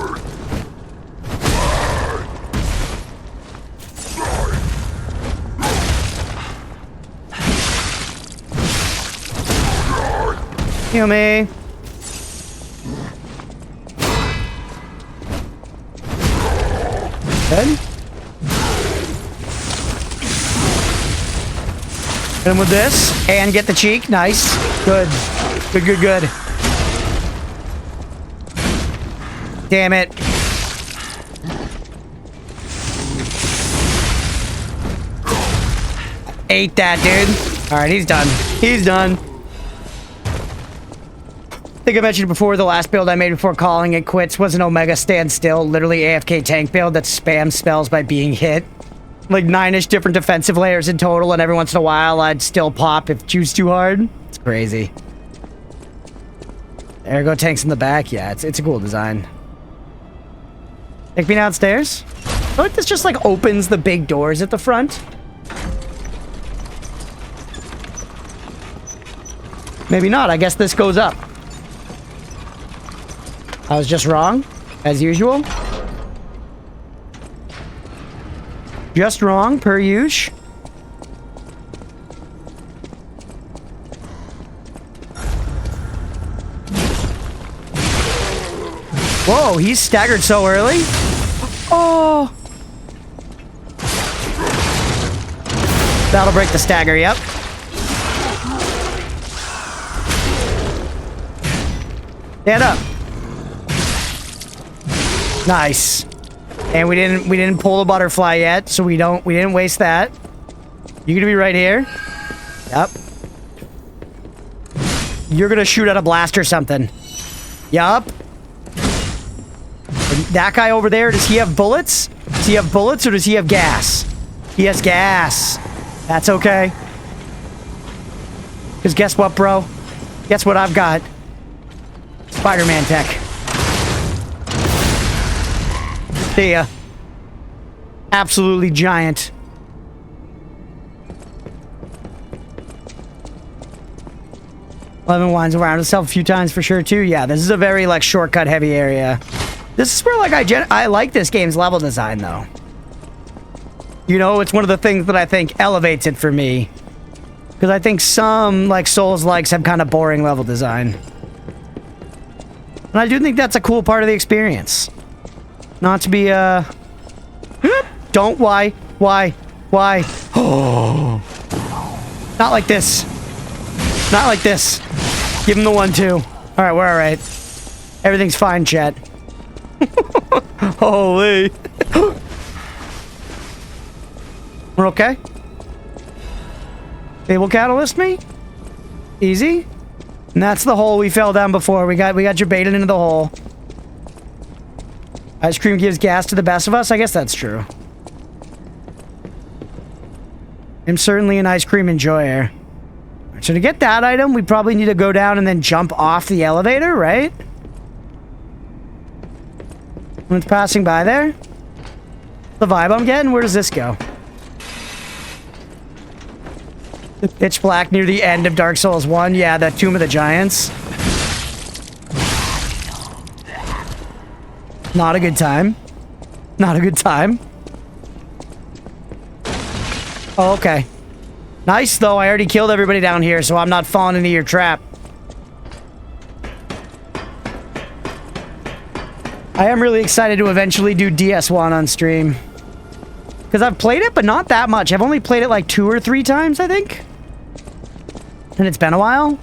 Heal me. Good. Hit him with this and get the cheek. Nice. Good. Good, good, good. Damn it. Ate that, dude. All right, he's done. He's done. I think I mentioned before, the last build I made before calling it quits was an Omega Standstill, literally AFK tank build that spams spells by being hit. Like 9-ish different defensive layers in total, and every once in a while I'd still pop if juiced too hard. It's crazy. Ergo tanks in the back, yeah, it's a cool design. Take me downstairs. I feel like this just like opens the big doors at the front. Maybe not, I guess this goes up. I was just wrong, as usual. Just wrong, per usual. Whoa, he's staggered so early. Oh. That'll break the stagger, yep. Stand up. Nice. And we didn't pull a butterfly yet, so we didn't waste that. You gonna be right here? Yep. You're gonna shoot at a blast or something. Yup. That guy over there, does he have bullets? Does he have bullets or does he have gas? He has gas. That's okay. Because guess what, bro? Guess what I've got? Spider-Man tech. See ya. Absolutely giant. Lemon winds around itself a few times for sure too. Yeah, this is a very like shortcut heavy area. This is where like I like this game's level design though. You know, it's one of the things that I think elevates it for me. Because I think some like Souls-likes have kind of boring level design. And I do think that's a cool part of the experience. Not to be, don't, why? Oh. Not like this. Not like this. Give him the 1-2. Alright, we're alright. Everything's fine, chat. Holy. We're okay? They will catalyst me? Easy? And that's the hole we fell down before. We got you baited into the hole. Ice cream gives gas to the best of us? I guess that's true. I'm certainly an ice cream enjoyer. So to get that item, we probably need to go down and then jump off the elevator, right? When it's passing by there? The vibe I'm getting? Where does this go? The pitch black near the end of Dark Souls 1. Yeah, the Tomb of the Giants. Not a good time. Not a good time. Oh, okay. Nice, though. I already killed everybody down here, so I'm not falling into your trap. I am really excited to eventually do DS1 on stream. Because I've played it, but not that much. I've only played it like 2 or 3 times, I think. And it's been a while?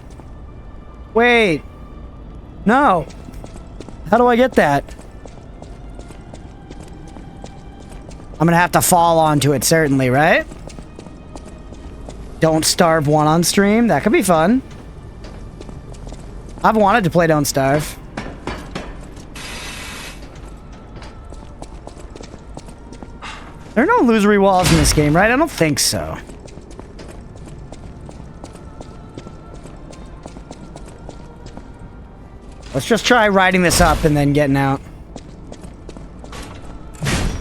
Wait. No. How do I get that? I'm gonna have to fall onto it, certainly, right? Don't Starve 1 on stream. That could be fun. I've wanted to play Don't Starve. There are no illusory walls in this game, right? I don't think so. Let's just try riding this up and then getting out.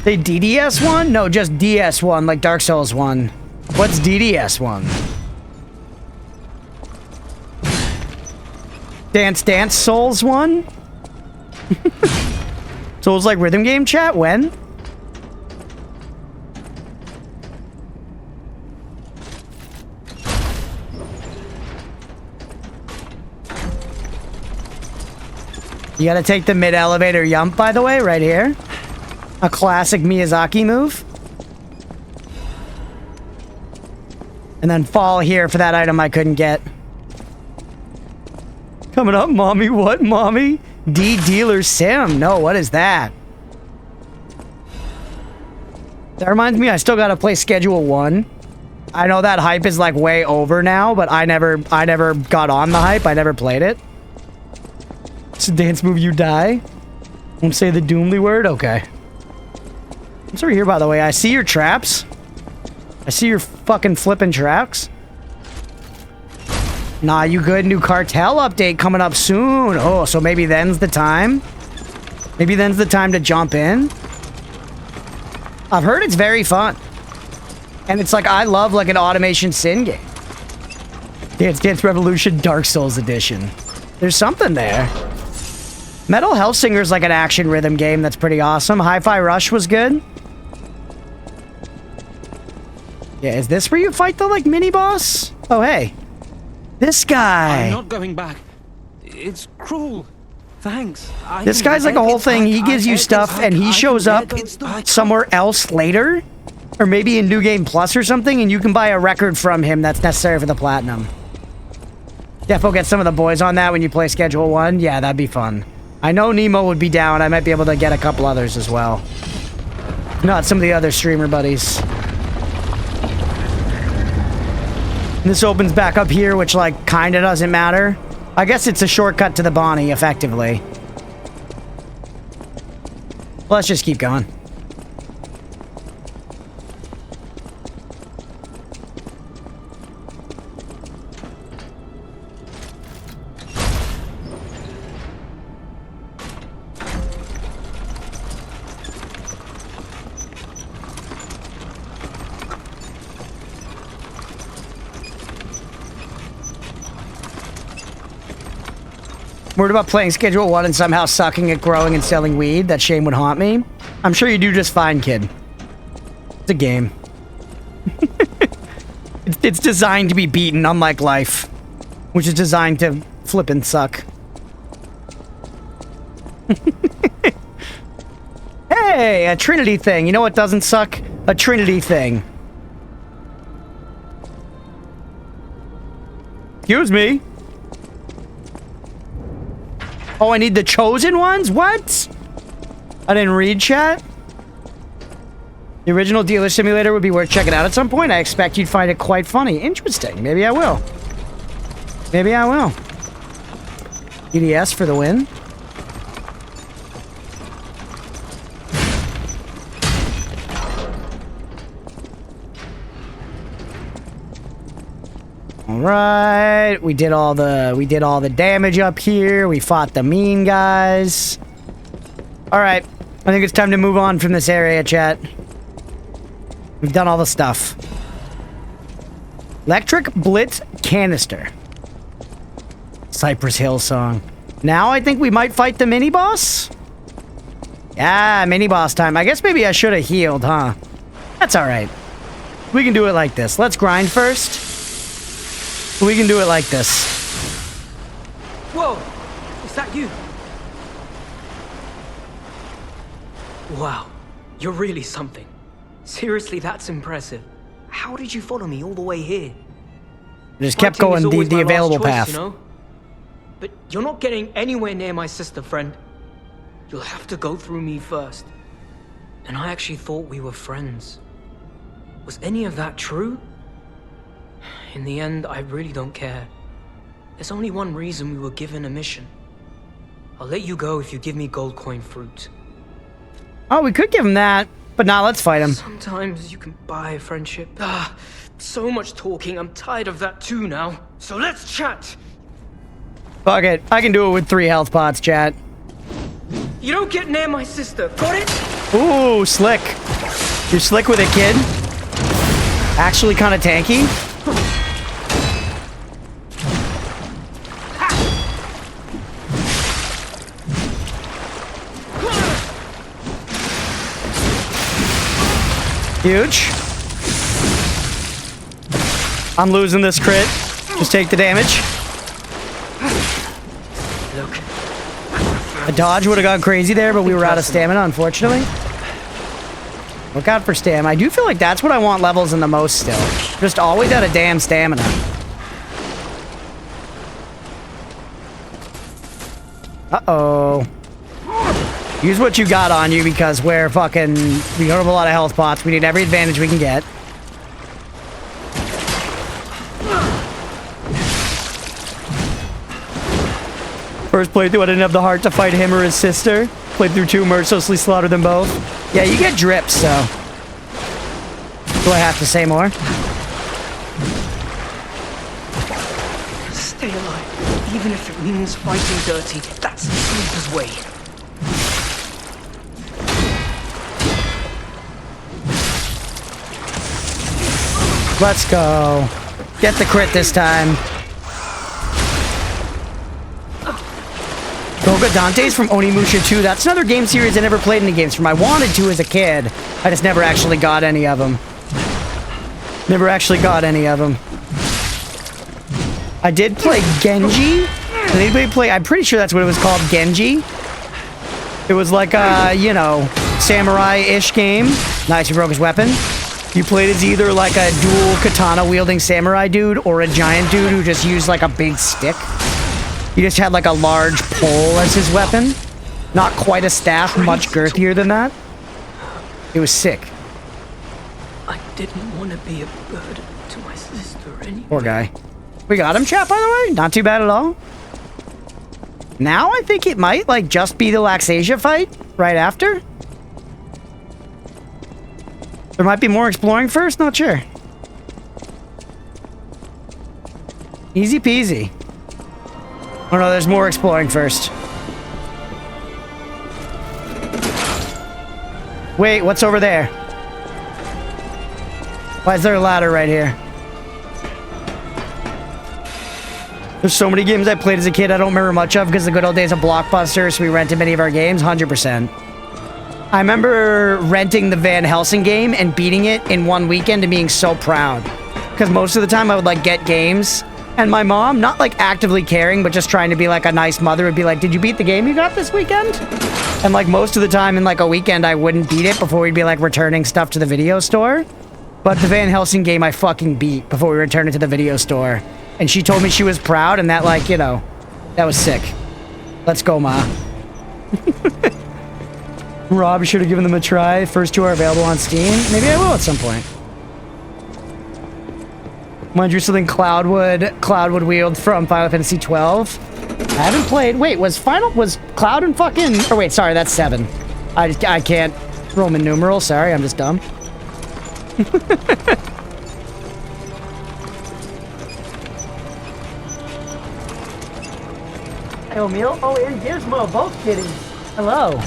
They DDS1? No, just DS1, like Dark Souls 1. What's DDS1? Dance Dance Souls 1? Souls like rhythm game chat? When? You gotta take the mid-elevator jump, by the way, right here. A classic Miyazaki move. And then fall here for that item I couldn't get. Coming up, mommy. What, mommy? D-Dealer Sim. No, what is that? That reminds me, I still gotta play Schedule 1. I know that hype is like way over now, but I never got on the hype. I never played it. It's a dance move, you die. Won't say the doomly word? Okay. What's over here, by the way? I see your traps. I see your fucking flipping traps. Nah, you good? New cartel update coming up soon. Oh, so maybe then's the time? Maybe then's the time to jump in? I've heard it's very fun. And it's like, I love like an automation sin game. Dance Dance Revolution Dark Souls Edition. There's something there. Metal Hellsinger's like an action rhythm game that's pretty awesome. Hi-Fi Rush was good. Yeah, is this where you fight the, like, mini-boss? Oh, hey. This guy. I'm not going back. It's cruel. Thanks. This guy's like a whole thing. He gives you stuff, and he shows up somewhere else later. Or maybe in New Game Plus or something, and you can buy a record from him that's necessary for the platinum. Defo get some of the boys on that when you play Schedule 1. Yeah, that'd be fun. I know Nemo would be down. I might be able to get a couple others as well. Not some of the other streamer buddies. And this opens back up here, which, like, kinda doesn't matter. I guess it's a shortcut to the Bonnie, effectively. Let's just keep going. Worried about playing Schedule 1 and somehow sucking at growing and selling weed? That shame would haunt me. I'm sure you do just fine, kid. It's a game. it's designed to be beaten, unlike life, which is designed to flip and suck. Hey, a Trinity thing. You know what doesn't suck? A Trinity thing. Excuse me. Oh, I need the chosen ones? What? I didn't read chat. The original dealer simulator would be worth checking out at some point. I expect you'd find it quite funny. Interesting. Maybe I will. Maybe I will. EDS for the win. All right, we did all the damage up here. We fought the mean guys. All right, I think it's time to move on from this area, chat. We've done all the stuff. Electric Blitz Canister. Cypress Hill song. Now I think we might fight the mini boss. Yeah, mini boss time. I guess maybe I should have healed, huh? That's all right. We can do it like this. Let's grind first. We can do it like this. Whoa! Is that you? Wow, you're really something. Seriously, that's impressive. How did you follow me all the way here? Just kept going the available path. You know? But you're not getting anywhere near my sister, friend. You'll have to go through me first. And I actually thought we were friends. Was any of that true? In the end, I really don't care. There's only one reason we were given a mission. I'll let you go if you give me gold coin fruit. Oh, we could give him that, but nah, let's fight him. Sometimes you can buy friendship. So much talking. I'm tired of that too now. So let's chat. Fuck it. I can do it with 3 health pots, chat. You don't get near my sister. Got it? Ooh, slick. You're slick with it, kid. Actually kind of tanky. Huge. I'm losing this crit. Just take the damage. Look. A dodge would have gone crazy there, but we were out of stamina, unfortunately. Look out for stam. I do feel like that's what I want levels in the most still. Just always out of damn stamina. Uh-oh. Use what you got on you because we don't have a lot of health pots. We need every advantage we can get. First playthrough, I didn't have the heart to fight him or his sister. Played through 2, mercilessly slaughtered them both. Yeah, you get drips, so... Do I have to say more? Stay alive, even if it means fighting dirty. That's the sleeper's way. Let's go. Get the crit this time. Goga Dante's from Onimusha 2. That's another game series I never played any games from. I wanted to as a kid. I just never actually got any of them. Never actually got any of them. I did play Genji. Did anybody play? I'm pretty sure that's what it was called, Genji. It was like a, you know, samurai-ish game. Nice, he broke his weapon. You played as either like a dual katana-wielding samurai dude or a giant dude who just used like a big stick. He just had like a large pole as his weapon. Not quite a staff, much girthier than that. It was sick. I didn't want to be a burden to my sister anyway. Poor guy. We got him, chat, by the way. Not too bad at all. Now I think it might like just be the Laxasia fight right after. There might be more exploring first, not sure. Easy peasy. Oh no, there's more exploring first. Wait, what's over there? Why is there a ladder right here? There's so many games I played as a kid I don't remember much of because the good old days of Blockbuster, so we rented many of our games, 100%. I remember renting the Van Helsing game and beating it in one weekend and being so proud. Because most of the time I would like get games And my mom, not like actively caring, but just trying to be like a nice mother, would be like, did you beat the game you got this weekend? And like most of the time in like a weekend, I wouldn't beat it before we'd be like returning stuff to the video store. But the Van Helsing game I fucking beat before we returned it to the video store. And she told me she was proud and that like, you know, that was sick. Let's go, Ma. Rob, you should have given them a try. First two are available on Steam. Maybe I will at some point. Mind you, something Cloud would wield from Final Fantasy 12. I haven't played. Wait, was Cloud and fucking? Or wait, sorry, that's 7. I can't Roman numeral. Sorry, I'm just dumb. Hey, O'Meal. Oh, and Gizmo, both kitties. Hello.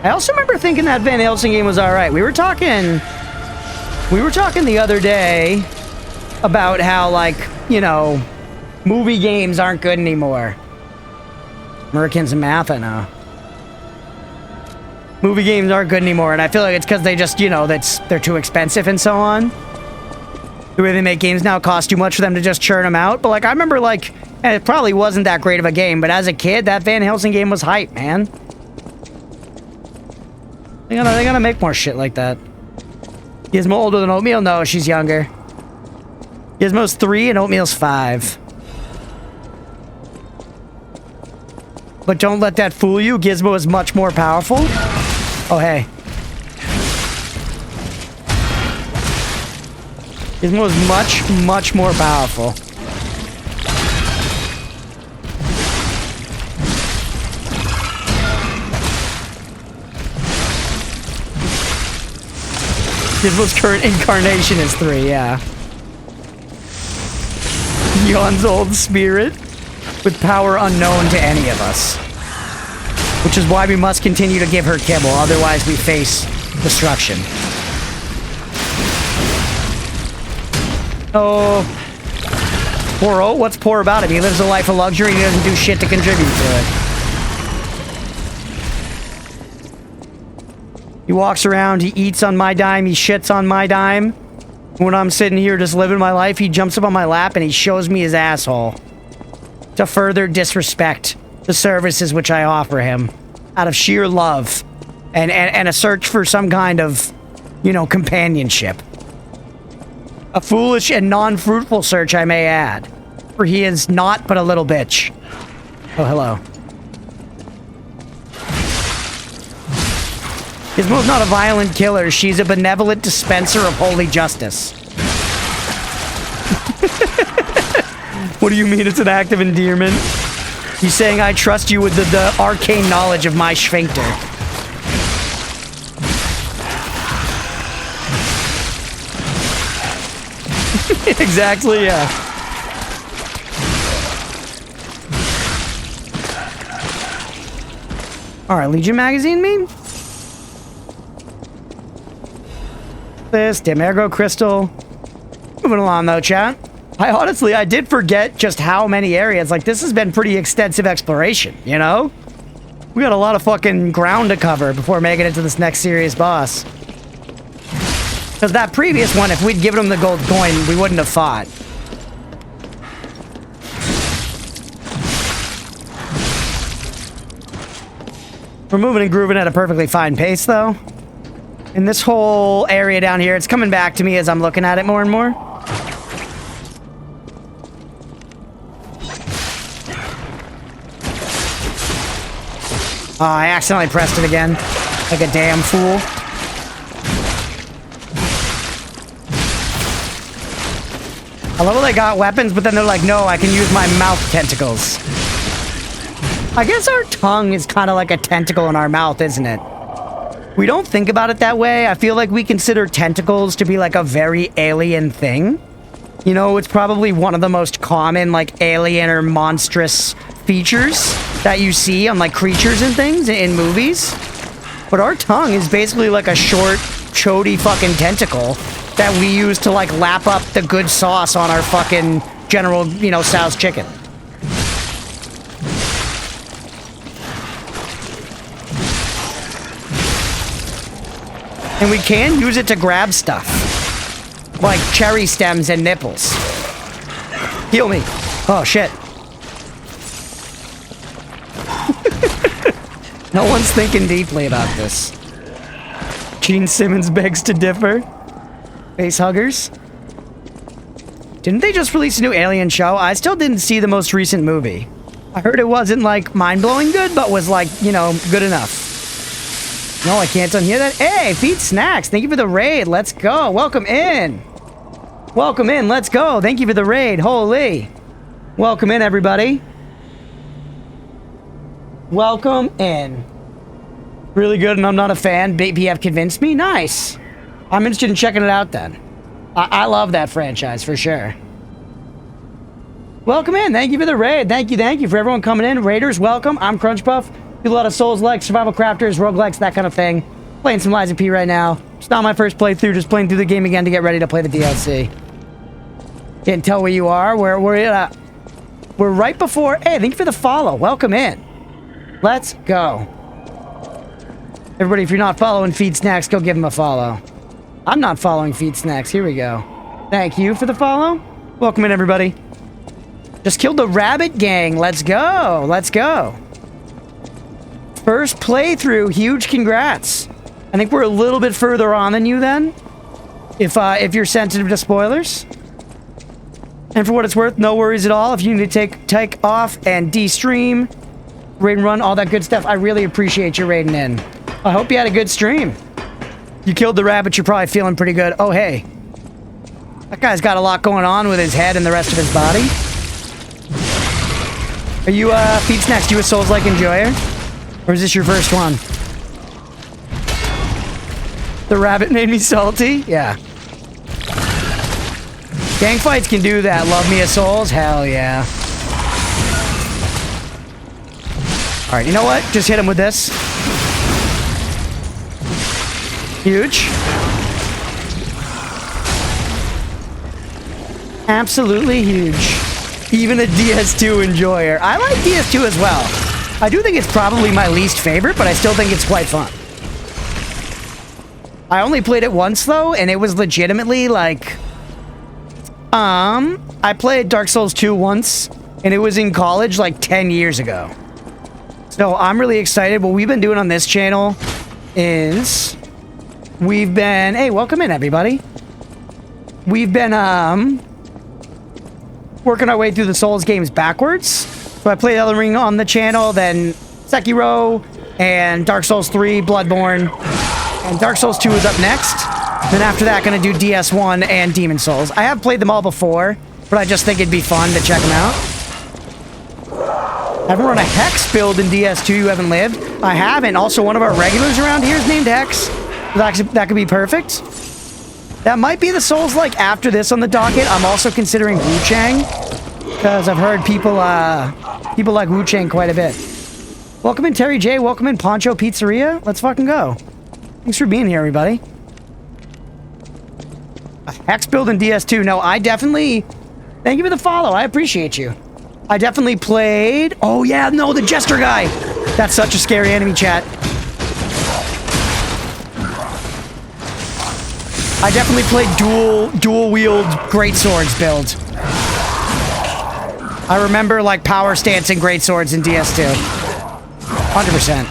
I also remember thinking that Van Helsing game was alright. We were talking the other day about how, like, you know, movie games aren't good anymore. Americans and math, I know. Movie games aren't good anymore, and I feel like it's because they just, you know, they're too expensive and so on. The way they make games now costs too much for them to just churn them out. But, like, I remember, like, and it probably wasn't that great of a game, but as a kid, that Van Helsing game was hype, man. They gotta make more shit like that. Gizmo older than Oatmeal? No, she's younger. Gizmo's 3 and Oatmeal's 5. But don't let that fool you. Gizmo is much more powerful. Oh, hey. Gizmo is much, much more powerful. Gizmo's current incarnation is 3, yeah. Yon's old spirit with power unknown to any of us. Which is why we must continue to give her kibble, otherwise we face destruction. Oh. Poor O, what's poor about him? He lives a life of luxury and he doesn't do shit to contribute to it. He walks around, he eats on my dime, he shits on my dime. When I'm sitting here just living my life, he jumps up on my lap and he shows me his asshole. To further disrespect the services which I offer him. Out of sheer love. And a search for some kind of, you know, companionship. A foolish and non-fruitful search, I may add. For he is not but a little bitch. Oh, hello. Gizmo's not a violent killer. She's a benevolent dispenser of holy justice. What do you mean it's an act of endearment? He's saying I trust you with the arcane knowledge of my sphincter. Exactly, yeah. Alright, Legion magazine meme? This, Demergo Crystal. Moving along though, chat. I did forget just how many areas. Like, this has been pretty extensive exploration, you know? We got a lot of fucking ground to cover before making it to this next serious boss. Because that previous one, if we'd given him the gold coin, we wouldn't have fought. We're moving and grooving at a perfectly fine pace, though. In this whole area down here, it's coming back to me as I'm looking at it more and more. Oh, I accidentally pressed it again. Like a damn fool. I love how they got weapons, but then they're like, no, I can use my mouth tentacles. I guess our tongue is kind of like a tentacle in our mouth, isn't it? We don't think about it that way. I feel like we consider tentacles to be like a very alien thing. You know, it's probably one of the most common, like, alien or monstrous features that you see on, like, creatures and things in movies. But our tongue is basically like a short, chody fucking tentacle that we use to, like, lap up the good sauce on our fucking General, you know, Tso's chicken. And we can use it to grab stuff. Like cherry stems and nipples. Heal me. Oh, shit. No one's thinking deeply about this. Gene Simmons begs to differ. Face huggers. Didn't they just release a new Alien show? I still didn't see the most recent movie. I heard it wasn't, like, mind-blowing good, but was, like, you know, good enough. No, I can't unhear that. Hey, Feed Snacks, thank you for the raid. Let's go. Welcome in. Welcome in. Let's go. Thank you for the raid. Holy. Welcome in, everybody. Welcome in. Really good, and I'm not a fan. BPF convinced me. Nice. I'm interested in checking it out, then. I love that franchise, for sure. Welcome in. Thank you for the raid. Thank you for everyone coming in. Raiders, welcome. I'm Crunchpuff. Do a lot of Souls-like, survival crafters, roguelikes, that kind of thing. Playing some LiesOfP right now. It's not my first playthrough, just playing through the game again to get ready to play the DLC. Can't tell where you are. We're right before... Hey, thank you for the follow. Welcome in. Let's go. Everybody, if you're not following Feed Snacks, go give him a follow. I'm not following Feed Snacks. Here we go. Thank you for the follow. Welcome in, everybody. Just killed the rabbit gang. Let's go. Let's go. First playthrough. Huge congrats. I think we're a little bit further on than you then. If you're sensitive to spoilers. And for what it's worth, no worries at all. If you need to take off and de-stream, raid and run, all that good stuff, I really appreciate you raiding in. I hope you had a good stream. You killed the rabbit, you're probably feeling pretty good. Oh, hey. That guy's got a lot going on with his head and the rest of his body. Are you, Feed Snacks, you a Souls-like enjoyer? Or is this your first one? The rabbit made me salty? Yeah. Gang fights can do that. Love me a Souls? Hell yeah. Alright, you know what? Just hit him with this. Huge. Absolutely huge. Even a DS2 enjoyer. I like DS2 as well. I do think it's probably my least favorite, but I still think it's quite fun. I only played it once, though, and it was legitimately, like... I played Dark Souls 2 once, and it was in college, like, 10 years ago. So, I'm really excited. What we've been doing on this channel is... We've been... Hey, welcome in, everybody. We've been, working our way through the Souls games backwards. So I played Elden Ring on the channel, then Sekiro, and Dark Souls 3, Bloodborne, and Dark Souls 2 is up next. Then after that, gonna do DS1 and Demon Souls. I have played them all before, but I just think it'd be fun to check them out. I haven't run a Hex build in DS2, you haven't lived. I haven't. Also, one of our regulars around here is named Hex. That could be perfect. That might be the Souls-like after this on the docket. I'm also considering Wu Chang, because I've heard people like Wu Chang quite a bit. Welcome in, Terry J. Welcome in, Poncho Pizzeria. Let's fucking go. Thanks for being here, everybody. A Hex build in DS2. No, I definitely... Thank you for the follow. I appreciate you. I definitely played... Oh, yeah, no, the Jester guy. That's such a scary enemy, chat. I definitely played dual wield greatswords build. I remember like power stance and greatswords in DS2. 100%.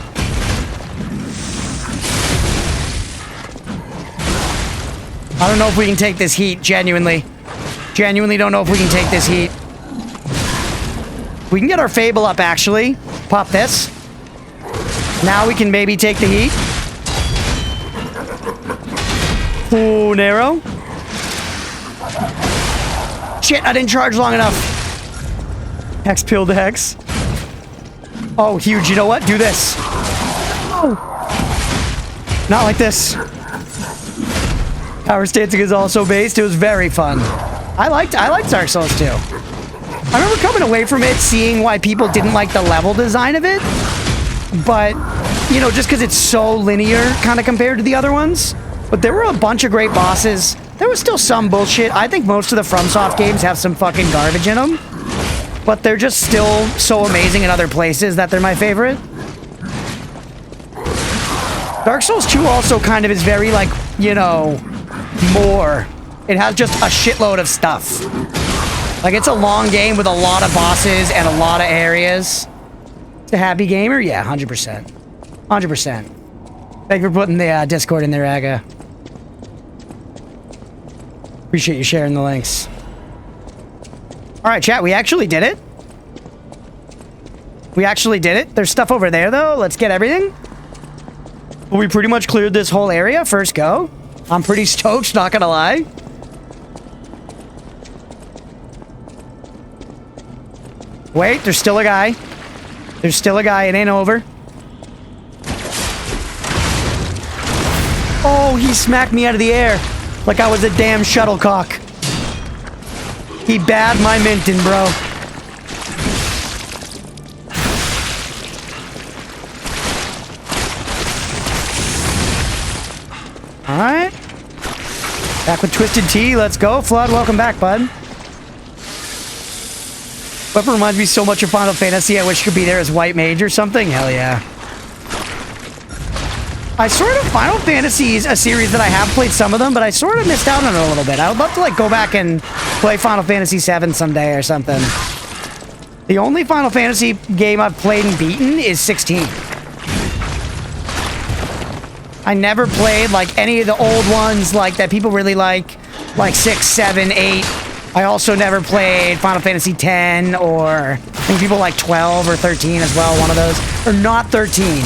I don't know if we can take this heat, genuinely. Genuinely don't know if we can take this heat. We can get our Fable up, actually. Pop this. Now we can maybe take the heat. Ooh, narrow. Shit, I didn't charge long enough. Hex pilled the Hex. Oh, huge. You know what? Do this. Oh. Not like this. Power stancing is also based. It was very fun. I liked Dark Souls 2. I remember coming away from it seeing why people didn't like the level design of it. But, you know, just because it's so linear kind of compared to the other ones. But there were a bunch of great bosses. There was still some bullshit. I think most of the FromSoft games have some fucking garbage in them. But they're just still so amazing in other places that they're my favorite. Dark Souls 2 also kind of is very, like, you know, more. It has just a shitload of stuff. Like, it's a long game with a lot of bosses and a lot of areas. It's a happy gamer? Yeah, 100%. 100%. Thank you for putting the Discord in there, Aga. Appreciate you sharing the links. Alright, chat, we actually did it. We actually did it. There's stuff over there, though. Let's get everything. Well, we pretty much cleared this whole area first go. I'm pretty stoked, not gonna lie. Wait, there's still a guy. There's still a guy. It ain't over. Oh, he smacked me out of the air like I was a damn shuttlecock. He bad my minton, bro. Alright. Back with Twisted Tea. Let's go. Flood, welcome back, bud. Weapon reminds me so much of Final Fantasy. I wish you could be there as White Mage or something. Hell yeah. Final Fantasy is a series that I have played some of them, but I sort of missed out on it a little bit. I would love to, like, go back and play Final Fantasy VII someday or something. The only Final Fantasy game I've played and beaten is 16. I never played, like, any of the old ones, like, that people really like 6, 7, 8. I also never played Final Fantasy X, or I think people like 12 or 13 as well, one of those. Or not 13.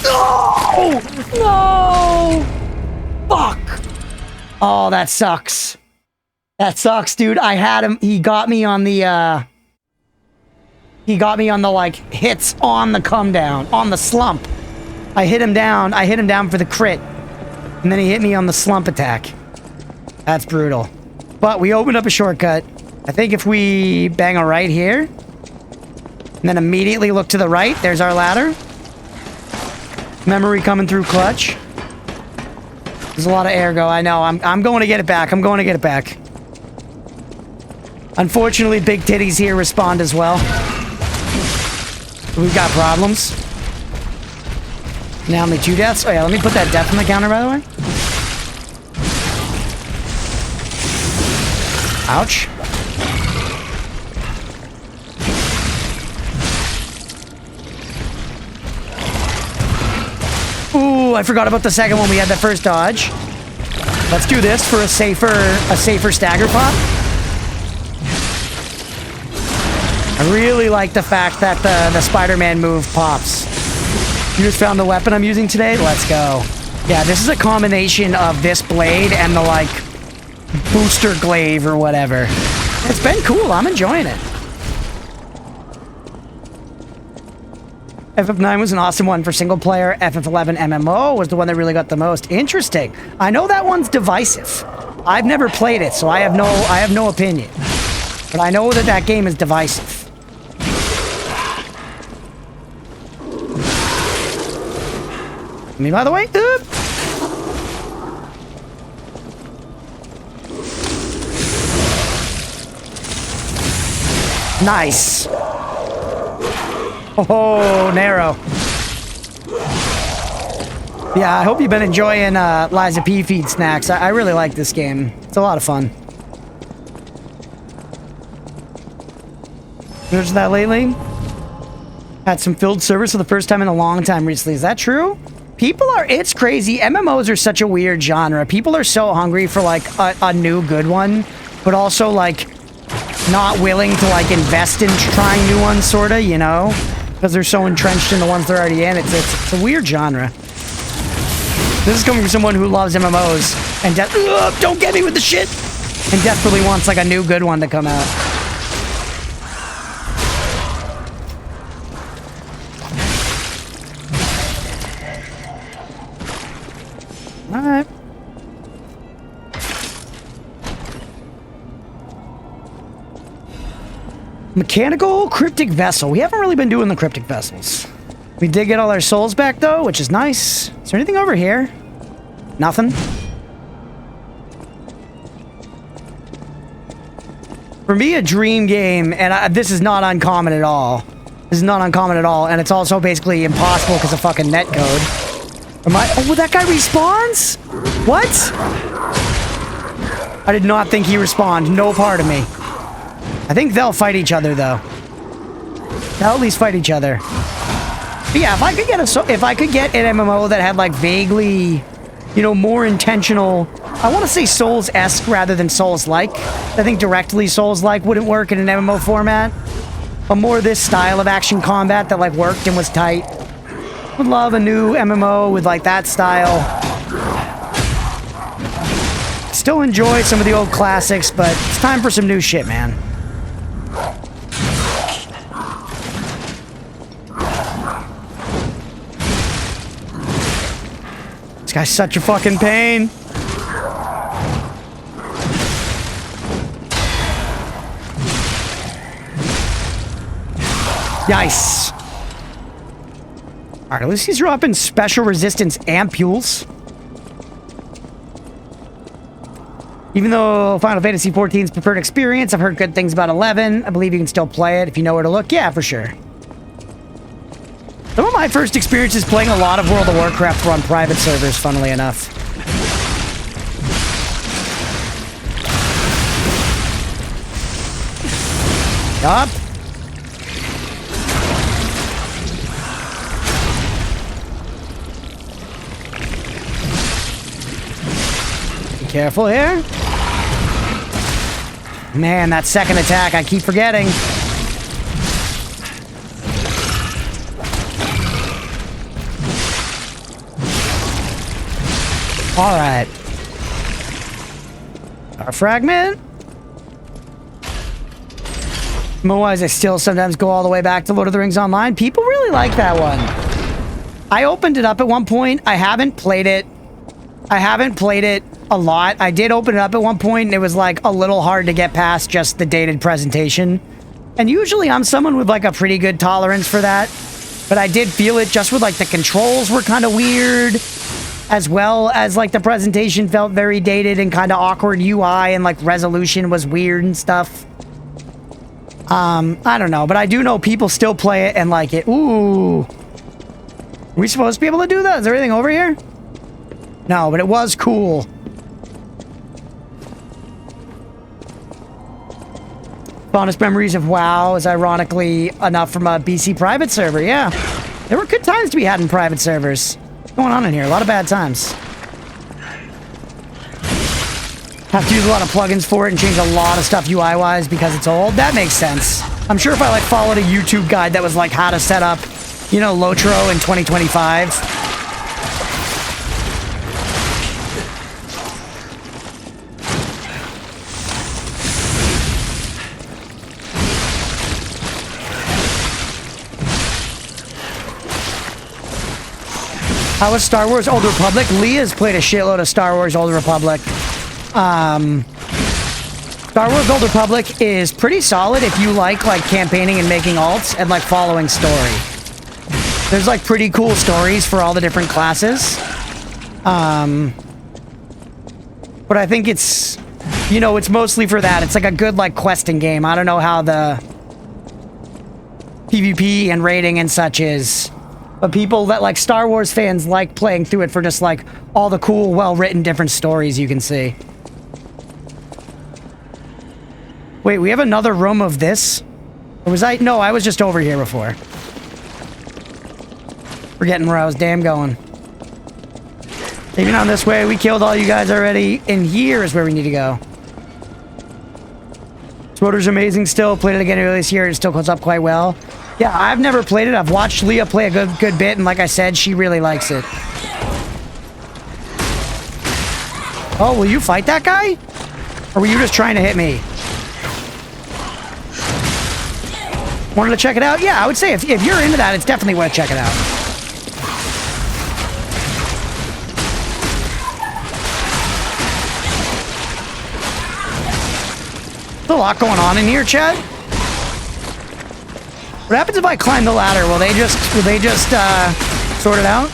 No! No! Fuck! Oh, that sucks. That sucks, dude. I had him. He got me on the, like, hits on the come down, on the slump. I hit him down for the crit. And then he hit me on the slump attack. That's brutal. But we opened up a shortcut. I think if we bang a right here, and then immediately look to the right, there's our ladder. Memory coming through clutch. There's a lot of ergo, I know. I'm going to get it back. I'm going to get it back. Unfortunately, big titties here respond as well. We've got problems. Now only 2 deaths. Oh yeah, let me put that death on the counter, by the way. Ouch. Ooh, I forgot about the second one. We had that first dodge. Let's do this for a safer stagger pop. I really like the fact that the Spider-Man move pops. You just found the weapon I'm using today? Let's go. Yeah, this is a combination of this blade and the, like, booster glaive or whatever. It's been cool. I'm enjoying it. FF9 was an awesome one for single player. FF11 MMO was the one that really got the most. Interesting. I know that one's divisive. I've never played it, so I have no opinion. But I know that that game is divisive. Me, by the way. Nice. Oh, narrow. Yeah, I hope you've been enjoying LiesOfP feed snacks. I really like this game. It's a lot of fun. Noticed that lately? Had some filled servers for the first time in a long time recently. Is that true? People are, it's crazy. MMOs are such a weird genre. People are so hungry for, like, a new good one, but also, like, not willing to, like, invest in trying new ones, sorta, you know? Because they're so entrenched in the ones they're already in. It's a weird genre. This is coming from someone who loves MMOs and don't get me with the shit! And desperately wants, like, a new good one to come out. Alright. Mechanical cryptic vessel. We haven't really been doing the cryptic vessels. We did get all our souls back, though, which is nice. Is there anything over here? Nothing? For me, a dream game, and this is not uncommon at all. This is not uncommon at all, and it's also basically impossible because of fucking netcode. Am I? Oh, that guy respawns? What? I did not think he respawned. No part of me. I think they'll fight each other, though. They'll at least fight each other. But yeah, if I could get an MMO that had like vaguely, you know, more intentional. I want to say Souls-esque rather than Souls-like. I think directly Souls-like wouldn't work in an MMO format. But more this style of action combat that like worked and was tight. Would love a new MMO with like that style. Still enjoy some of the old classics, but it's time for some new shit, man. This guy's such a fucking pain. Nice. Alright, at least he's dropping special resistance ampules. Even though Final Fantasy XIV's preferred experience, I've heard good things about 11. I believe you can still play it if you know where to look. Yeah, for sure. Some of my first experiences playing a lot of World of Warcraft were on private servers, funnily enough. Yup. Be careful here. Man, that second attack, I keep forgetting. Alright. Our fragment. Otherwise, I still sometimes go all the way back to Lord of the Rings Online. People really like that one. I opened it up at one point. I haven't played it. I haven't played it a lot. I did open it up at one point, and it was like a little hard to get past just the dated presentation. And usually I'm someone with like a pretty good tolerance for that. But I did feel it just with like the controls were kind of weird, as well as like the presentation felt very dated and kind of awkward UI, and like resolution was weird and stuff. I don't know, but I do know people still play it and like it. Ooh. Are we supposed to be able to do that? Is there anything over here? No, but it was cool. Fondest memories of WoW is ironically enough from a BC private server, yeah. There were good times to be had in private servers. What's going on in here? A lot of bad times. Have to use a lot of plugins for it and change a lot of stuff UI-wise because it's old. That makes sense. I'm sure if I like followed a YouTube guide that was like how to set up, you know, Lotro in 2025. How was Star Wars Old Republic? Leah's played a shitload of Star Wars Old Republic. Star Wars Old Republic is pretty solid if you like campaigning and making alts and like following story. There's like pretty cool stories for all the different classes. But I think it's, you know, it's mostly for that. It's like a good like questing game. I don't know how the PvP and raiding and such is. But people that like Star Wars fans like playing through it for just like all the cool, well-written different stories you can see. Wait, we have another room of this? Or was I? No, I was just over here before. Forgetting where I was damn going. Taking on this way, we killed all you guys already. And here is where we need to go. This motor's amazing still. Played it again earlier this year. It still holds up quite well. Yeah, I've never played it. I've watched Leah play a good bit, and like I said, she really likes it. Oh, will you fight that guy? Or were you just trying to hit me? Wanted to check it out? Yeah, I would say if you're into that, it's definitely worth checking out. There's a lot going on in here, Chad. What happens if I climb the ladder? Will they just sort it out?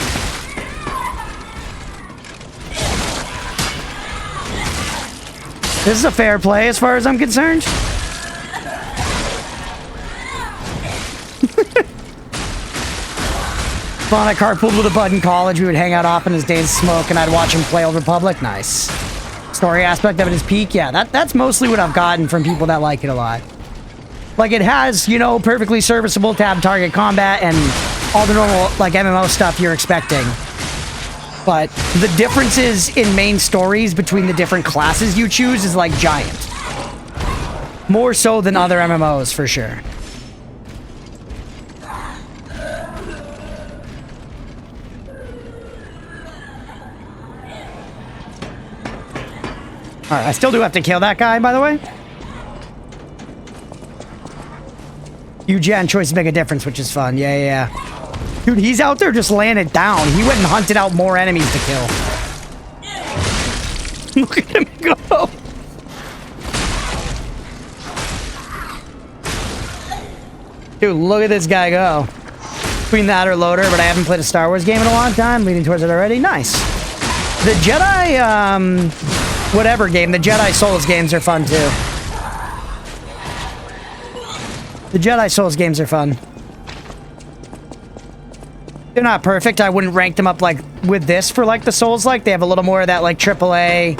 This is a fair play as far as I'm concerned. Fun, I carpooled with a bud in college. We would hang out often as days smoke, and I'd watch him play Old Republic. Nice. Story aspect of it is peak. Yeah, that's mostly what I've gotten from people that like it a lot. Like, it has, you know, perfectly serviceable tab target combat and all the normal, like, MMO stuff you're expecting. But the differences in main stories between the different classes you choose is, like, giant. More so than other MMOs, for sure. Alright, I still do have to kill that guy, by the way. Gen choices make a difference, which is fun. Yeah. Dude, he's out there just laying it down. He went and hunted out more enemies to kill. Look at him go. Dude, look at this guy go. Between that or Loader, but I haven't played a Star Wars game in a long time. Leaning towards it already. Nice. The Jedi, whatever game, the Jedi Souls games are fun too. The Jedi Souls games are fun. They're not perfect. I wouldn't rank them up like with this for like the Souls like. They have a little more of that like AAA,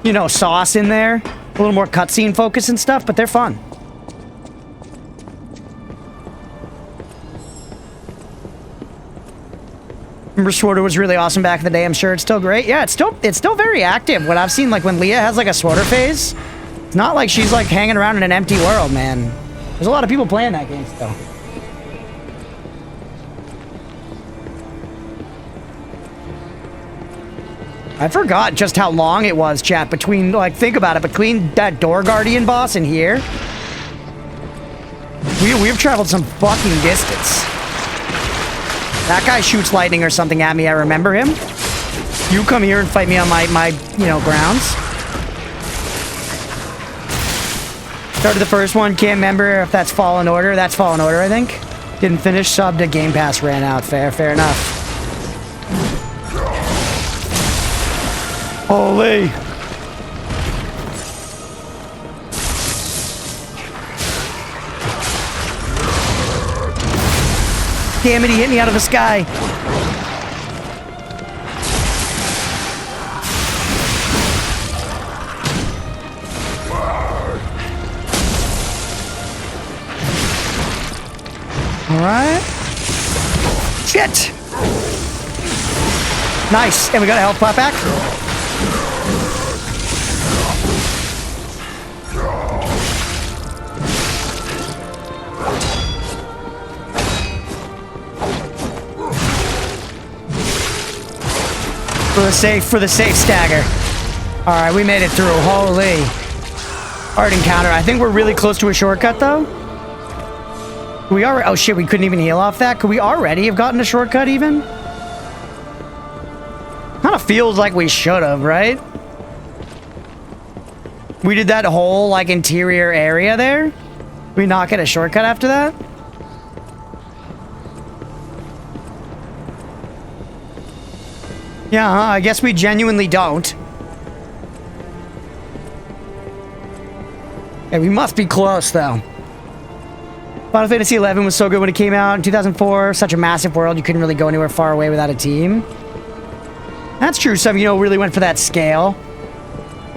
you know, sauce in there. A little more cutscene focus and stuff, but they're fun. Remember Sworder was really awesome back in the day. I'm sure it's still great. Yeah, it's still very active. What I've seen, like when Leah has like a Sworder phase, it's not like she's like hanging around in an empty world, man. There's a lot of people playing that game still. I forgot just how long it was, chat, between, like, think about it, between that Door Guardian boss and here. We've traveled some fucking distance. That guy shoots lightning or something at me, I remember him. You come here and fight me on my you know, grounds. Started the first one, can't remember if that's Fallen Order. That's Fallen Order, I think. Didn't finish, subbed to Game Pass, ran out. Fair enough. Holy. Damn it, he hit me out of the sky. Alright. Shit! Nice. And we got a health pot back. For the safe stagger. Alright, we made it through. Holy. Hard encounter. I think we're really close to a shortcut, though. We are. Oh shit, we couldn't even heal off that. Could we already have gotten a shortcut even? Kind of feels like we should have, right? We did that whole like interior area there. We not get a shortcut after that? Yeah, I guess we genuinely don't. Yeah, we must be close though. Final Fantasy XI was so good when it came out in 2004. Such a massive world, you couldn't really go anywhere far away without a team. That's true, some, you know, really went for that scale.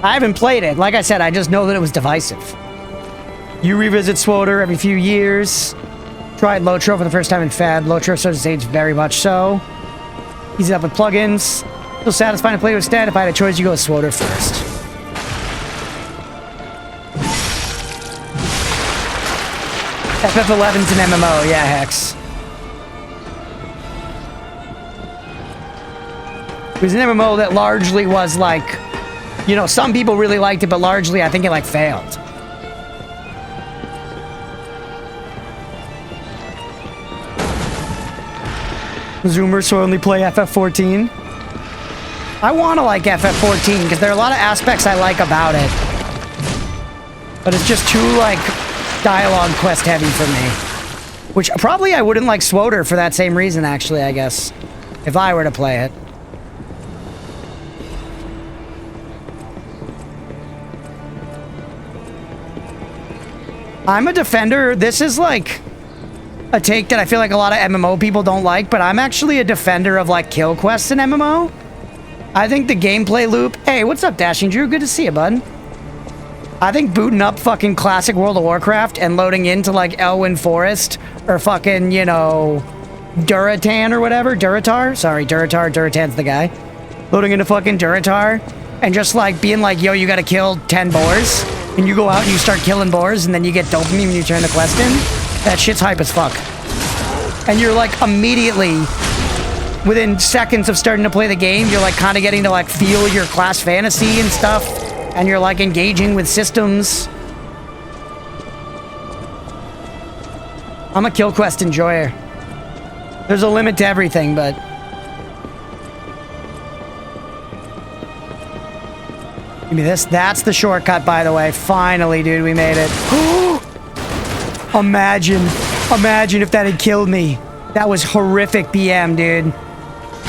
I haven't played it. Like I said, I just know that it was divisive. You revisit Swoder every few years. Tried Lotro for the first time in Feb. Lotro starts to age very much so. Easy up with plugins. Still satisfying to play with Stan. If I had a choice, you go with Swoder first. FF11's an MMO, yeah, Hex. It was an MMO that largely was like, you know, some people really liked it, but largely I think it like failed. Zoomers who only play FF14. I want to like FF14 because there are a lot of aspects I like about it. But it's just too like dialogue quest heavy for me. Which probably I wouldn't like Swoder for that same reason actually, I guess. If I were to play it. I'm a defender. This is like... a take that I feel like a lot of MMO people don't like, but I'm actually a defender of like kill quests in MMO. I think the gameplay loop... Hey, what's up, Dashing Drew? Good to see you, bud. I think booting up fucking classic World of Warcraft and loading into like Elwyn Forest or fucking, you know, Duratan or whatever. Duratar? Sorry, Duratan's the guy. Loading into fucking Duratar and just like being like, yo, you gotta kill 10 boars. And you go out and you start killing boars and then you get dopamine when you turn the quest in. That shit's hype as fuck. And you're like immediately, within seconds of starting to play the game, you're like kind of getting to like feel your class fantasy and stuff. And you're like engaging with systems. I'm a kill quest enjoyer. There's a limit to everything, but... Give me this. That's the shortcut, by the way. Finally, dude, we made it. Imagine if that had killed me. That was horrific BM, dude.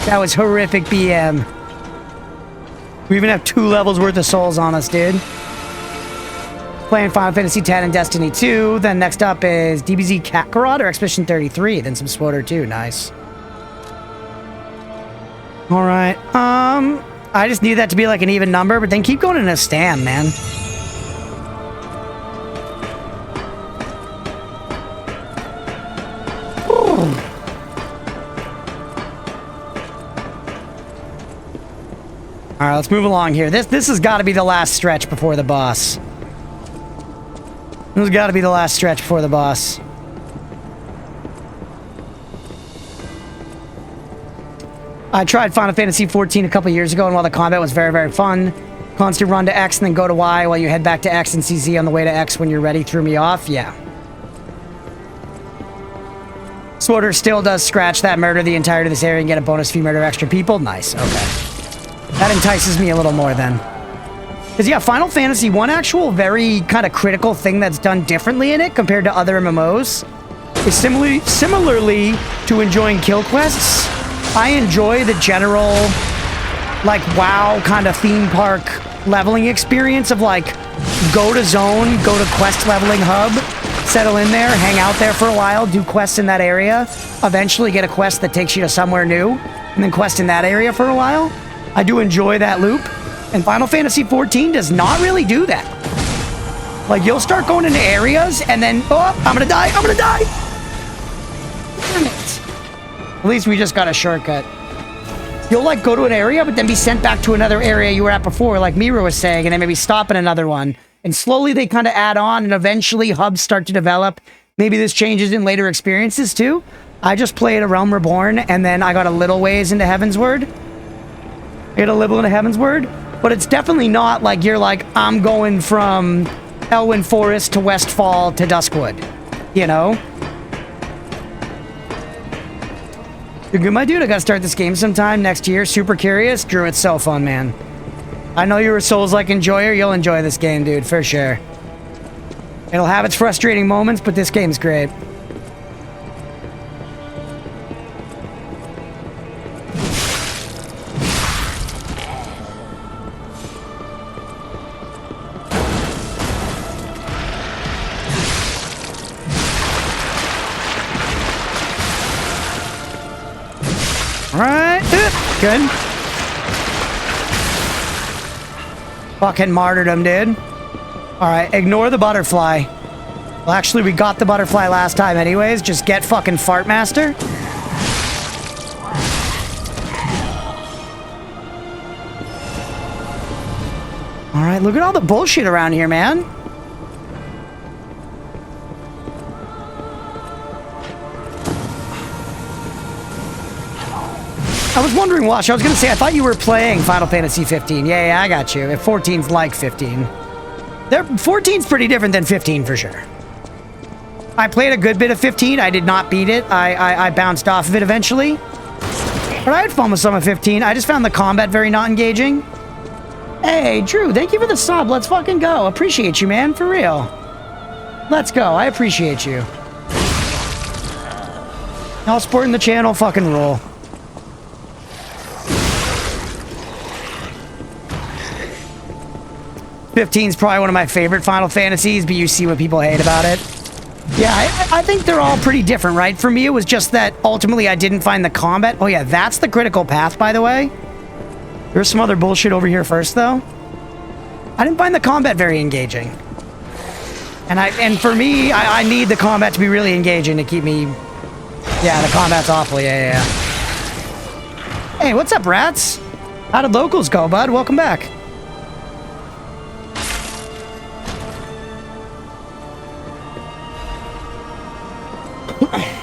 That was horrific BM. We even have 2 levels worth of souls on us, dude. Playing Final Fantasy X and Destiny 2. Then next up is DBZ Kakarot or Expedition 33. Then some SWOTR 2. Nice. Alright. I just need that to be like an even number, but then keep going in a stand, man. All right, let's move along here. This has got to be the last stretch before the boss. This has got to be the last stretch before the boss. I tried Final Fantasy XIV a couple years ago, and while the combat was very, very fun, constant run to X and then go to Y while you head back to X and CZ on the way to X when you're ready threw me off. Yeah. SWOTR still does scratch that murder the entirety of this area and get a bonus if you murder extra people. Nice. Okay. That entices me a little more then. Because yeah, Final Fantasy, one actual very kind of critical thing that's done differently in it compared to other MMOs is similarly to enjoying kill quests. I enjoy the general, like, WoW kind of theme park leveling experience of like, go to zone, go to quest leveling hub, settle in there, hang out there for a while, do quests in that area, eventually get a quest that takes you to somewhere new, and then quest in that area for a while. I do enjoy that loop, and Final Fantasy XIV does not really do that. Like, you'll start going into areas, and then, oh, I'm gonna die! Damn it. At least we just got a shortcut. You'll, like, go to an area, but then be sent back to another area you were at before, like Mira was saying, and then maybe stop in another one. And slowly they kind of add on, and eventually hubs start to develop. Maybe this changes in later experiences, too. I just played A Realm Reborn, and then I got a little ways into Heavensward. Get a little into Heavensward, but it's definitely not like you're like, I'm going from Elwyn Forest to Westfall to Duskwood, you know? You're good, my dude. I gotta start this game sometime next year. Super curious. Drew, it's so fun, man. I know you're a Souls-like enjoyer. You'll enjoy this game, dude, for sure. It'll have its frustrating moments, but this game's great. Alright, good. Fucking martyrdom, dude. Alright, ignore the butterfly. Well, actually, we got the butterfly last time anyways. Just get fucking Fartmaster. Alright, look at all the bullshit around here, man. I was wondering, Wash, I was gonna say, I thought you were playing Final Fantasy 15. Yeah, I got you. If 14's like 15. 14's pretty different than 15 for sure. I played a good bit of 15. I did not beat it. I bounced off of it eventually. But I had fun with some of 15. I just found the combat very not engaging. Hey, Drew, thank you for the sub. Let's fucking go. Appreciate you, man. For real. Let's go. I appreciate you. All supporting the channel. Fucking rule. '15's probably one of my favorite Final Fantasies, but you see what people hate about it. Yeah, I think they're all pretty different, right? For me, it was just that ultimately I didn't find the combat. Oh yeah, that's the critical path, by the way. There's some other bullshit over here first, though. I didn't find the combat very engaging. And for me, I need the combat to be really engaging to keep me... Yeah, the combat's awful. Yeah. Hey, what's up, rats? How did locals go, bud? Welcome back.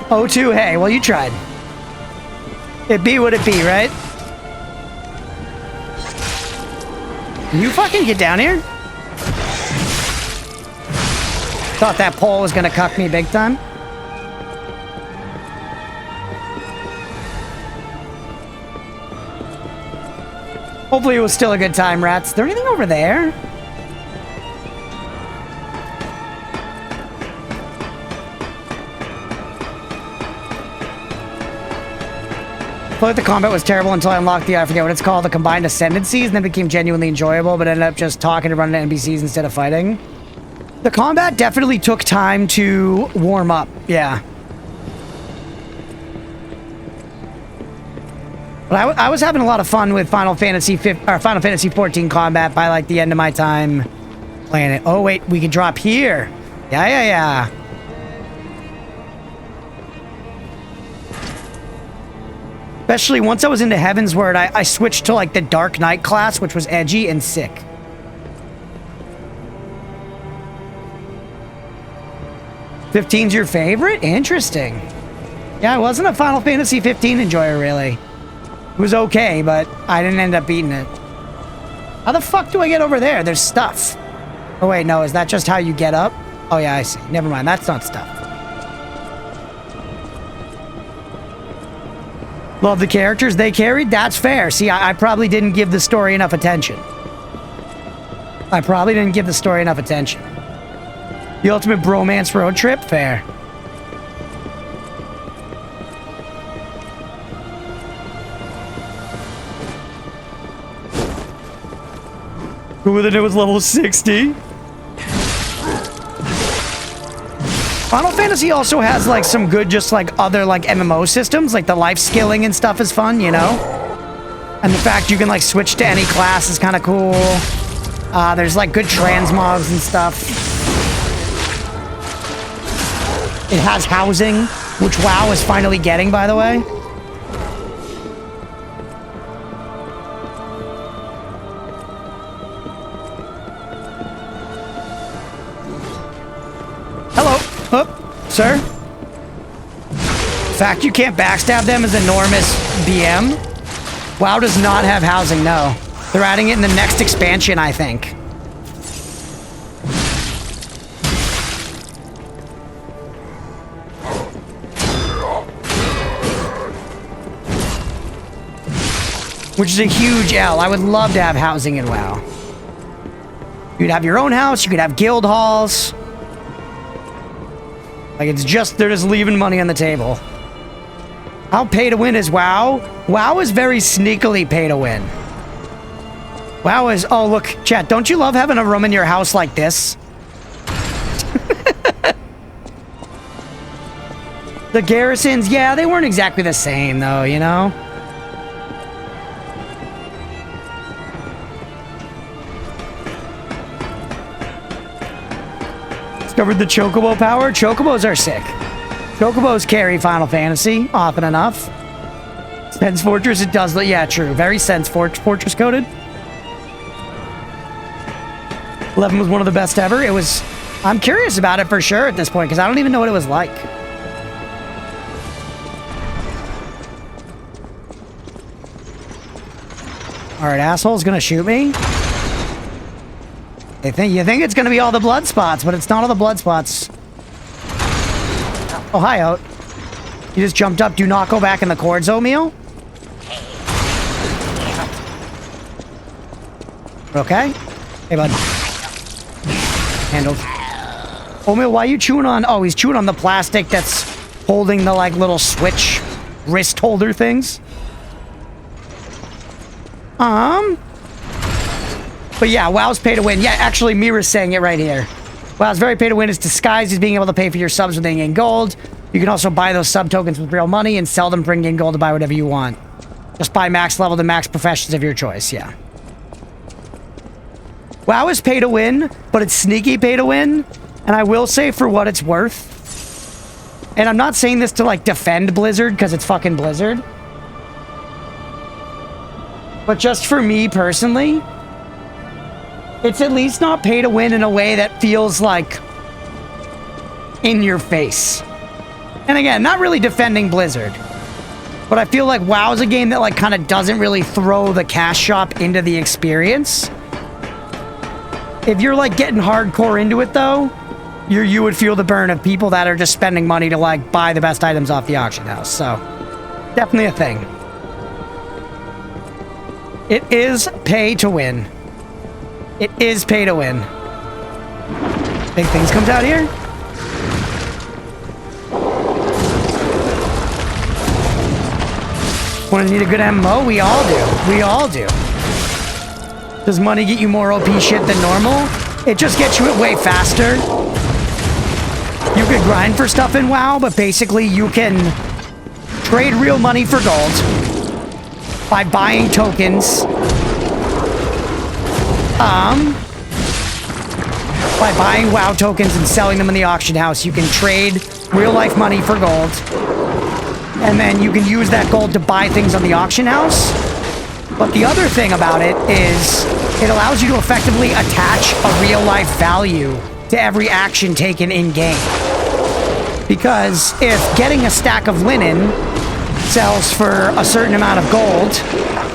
O2, hey, well, you tried. It be what it be, right? Can you fucking get down here? Thought that pole was gonna cuck me big time. Hopefully it was still a good time, rats. Is there anything over there? I thought the combat was terrible until I unlocked I forget what it's called, the combined ascendancies, and then became genuinely enjoyable, but ended up just talking and running to NPCs instead of fighting. The combat definitely took time to warm up, yeah. But I was having a lot of fun with Final Fantasy 14 combat by like the end of my time playing it. Oh wait, we can drop here. Yeah. Especially once I was into Heavensward, I switched to like the Dark Knight class, which was edgy and sick. '15's your favorite? Interesting. Yeah, I wasn't a Final Fantasy 15 enjoyer, really. It was okay, but I didn't end up beating it. How the fuck do I get over there? There's stuff. Oh, wait, no. Is that just how you get up? Oh, yeah, I see. Never mind. That's not stuff. Love the characters they carried? That's fair. See, I probably didn't give the story enough attention. The ultimate bromance road trip? Fair. Who with it was level 60? Final Fantasy also has like some good just like other like MMO systems, like the life skilling and stuff is fun, you know? And the fact you can like switch to any class is kind of cool. There's like good transmogs and stuff. It has housing, which WoW is finally getting, by the way. Hello. Oh, sir. The fact you can't backstab them is enormous BM. WoW does not have housing, no. They're adding it in the next expansion, I think. Which is a huge L. I would love to have housing in WoW. You'd have your own house, you could have guild halls. Like, it's just, they're just leaving money on the table. How pay to win is WoW? WoW is very sneakily pay to win. WoW is, oh look, chat, don't you love having a room in your house like this? The garrisons, yeah, they weren't exactly the same though, you know? Discovered the Chocobo power. Chocobos are sick. Chocobos carry Final Fantasy often enough. Sense Fortress, it does. Yeah, true. Very Sense Fortress coded. 11 was one of the best ever. It was... I'm curious about it for sure at this point, because I don't even know what it was like. Alright, asshole's gonna shoot me. You think it's gonna be all the blood spots, but it's not all the blood spots. Oh, hi, Oat. You just jumped up. Do not go back in the cords, Oatmeal. Okay. Hey, bud. Handled. Oatmeal, why are you chewing on... Oh, he's chewing on the plastic that's holding the, like, little switch wrist holder things. But yeah, WoW's pay to win. Yeah, actually, Mira's saying it right here. WoW's very pay to win is disguised as being able to pay for your subs with in-game gold. You can also buy those sub tokens with real money and sell them for in-game gold to buy whatever you want. Just buy max level to max professions of your choice, yeah. WoW is pay to win, but it's sneaky pay to win. And I will say for what it's worth, and I'm not saying this to like defend Blizzard because it's fucking Blizzard, but just for me personally, it's at least not pay to win in a way that feels like in your face. And again, not really defending Blizzard, but I feel like WoW is a game that like kind of doesn't really throw the cash shop into the experience. If you're like getting hardcore into it though, you would feel the burn of people that are just spending money to like buy the best items off the auction house. So definitely a thing. It is pay to win. It is pay to win. Big things comes out here. Want to need a good MMO? We all do. We all do. Does money get you more OP shit than normal? It just gets you it way faster. You could grind for stuff in WoW, but basically you can trade real money for gold by buying tokens. By buying WoW tokens and selling them in the auction house, you can trade real life money for gold. And then you can use that gold to buy things on the auction house. But the other thing about it is it allows you to effectively attach a real life value to every action taken in game. Because if getting a stack of linen sells for a certain amount of gold,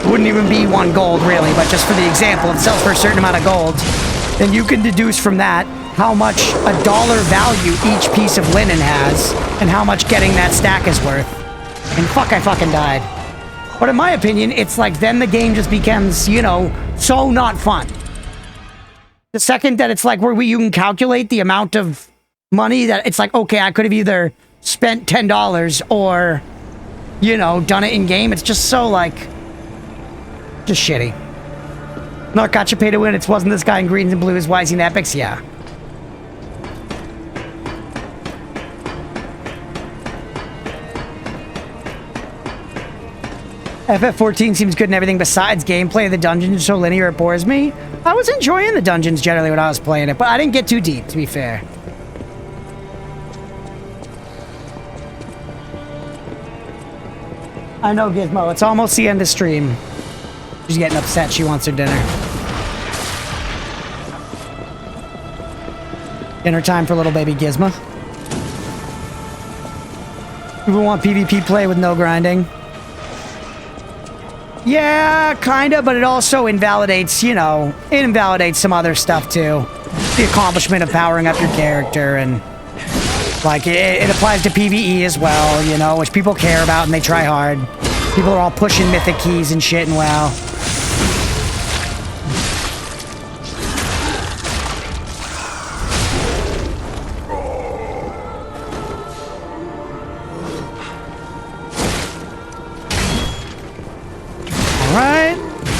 wouldn't even be 1 gold really, but just for the example, it sells for a certain amount of gold, then you can deduce from that how much a dollar value each piece of linen has and how much getting that stack is worth. And fuck, I fucking died. But in my opinion, it's like then the game just becomes, you know, so not fun. The second that it's like where you can calculate the amount of money that it's like, okay, I could have either spent $10 or, you know, done it in game. It's just so like, just shitty. Not gotcha pay to win. It wasn't this guy in greens and blues. Why is he in epics? Yeah. FF14 seems good in everything besides gameplay. The dungeons are so linear it bores me. I was enjoying the dungeons generally when I was playing it, but I didn't get too deep, to be fair. I know, Gizmo. It's almost the end of stream. She's getting upset. She wants her dinner. Dinner time for little baby Gizmo. People want PvP play with no grinding. Yeah, kinda, but it also invalidates, you know, it invalidates some other stuff too. The accomplishment of powering up your character, and like it applies to PvE as well, you know, which people care about and they try hard. People are all pushing mythic keys and shit and WoW.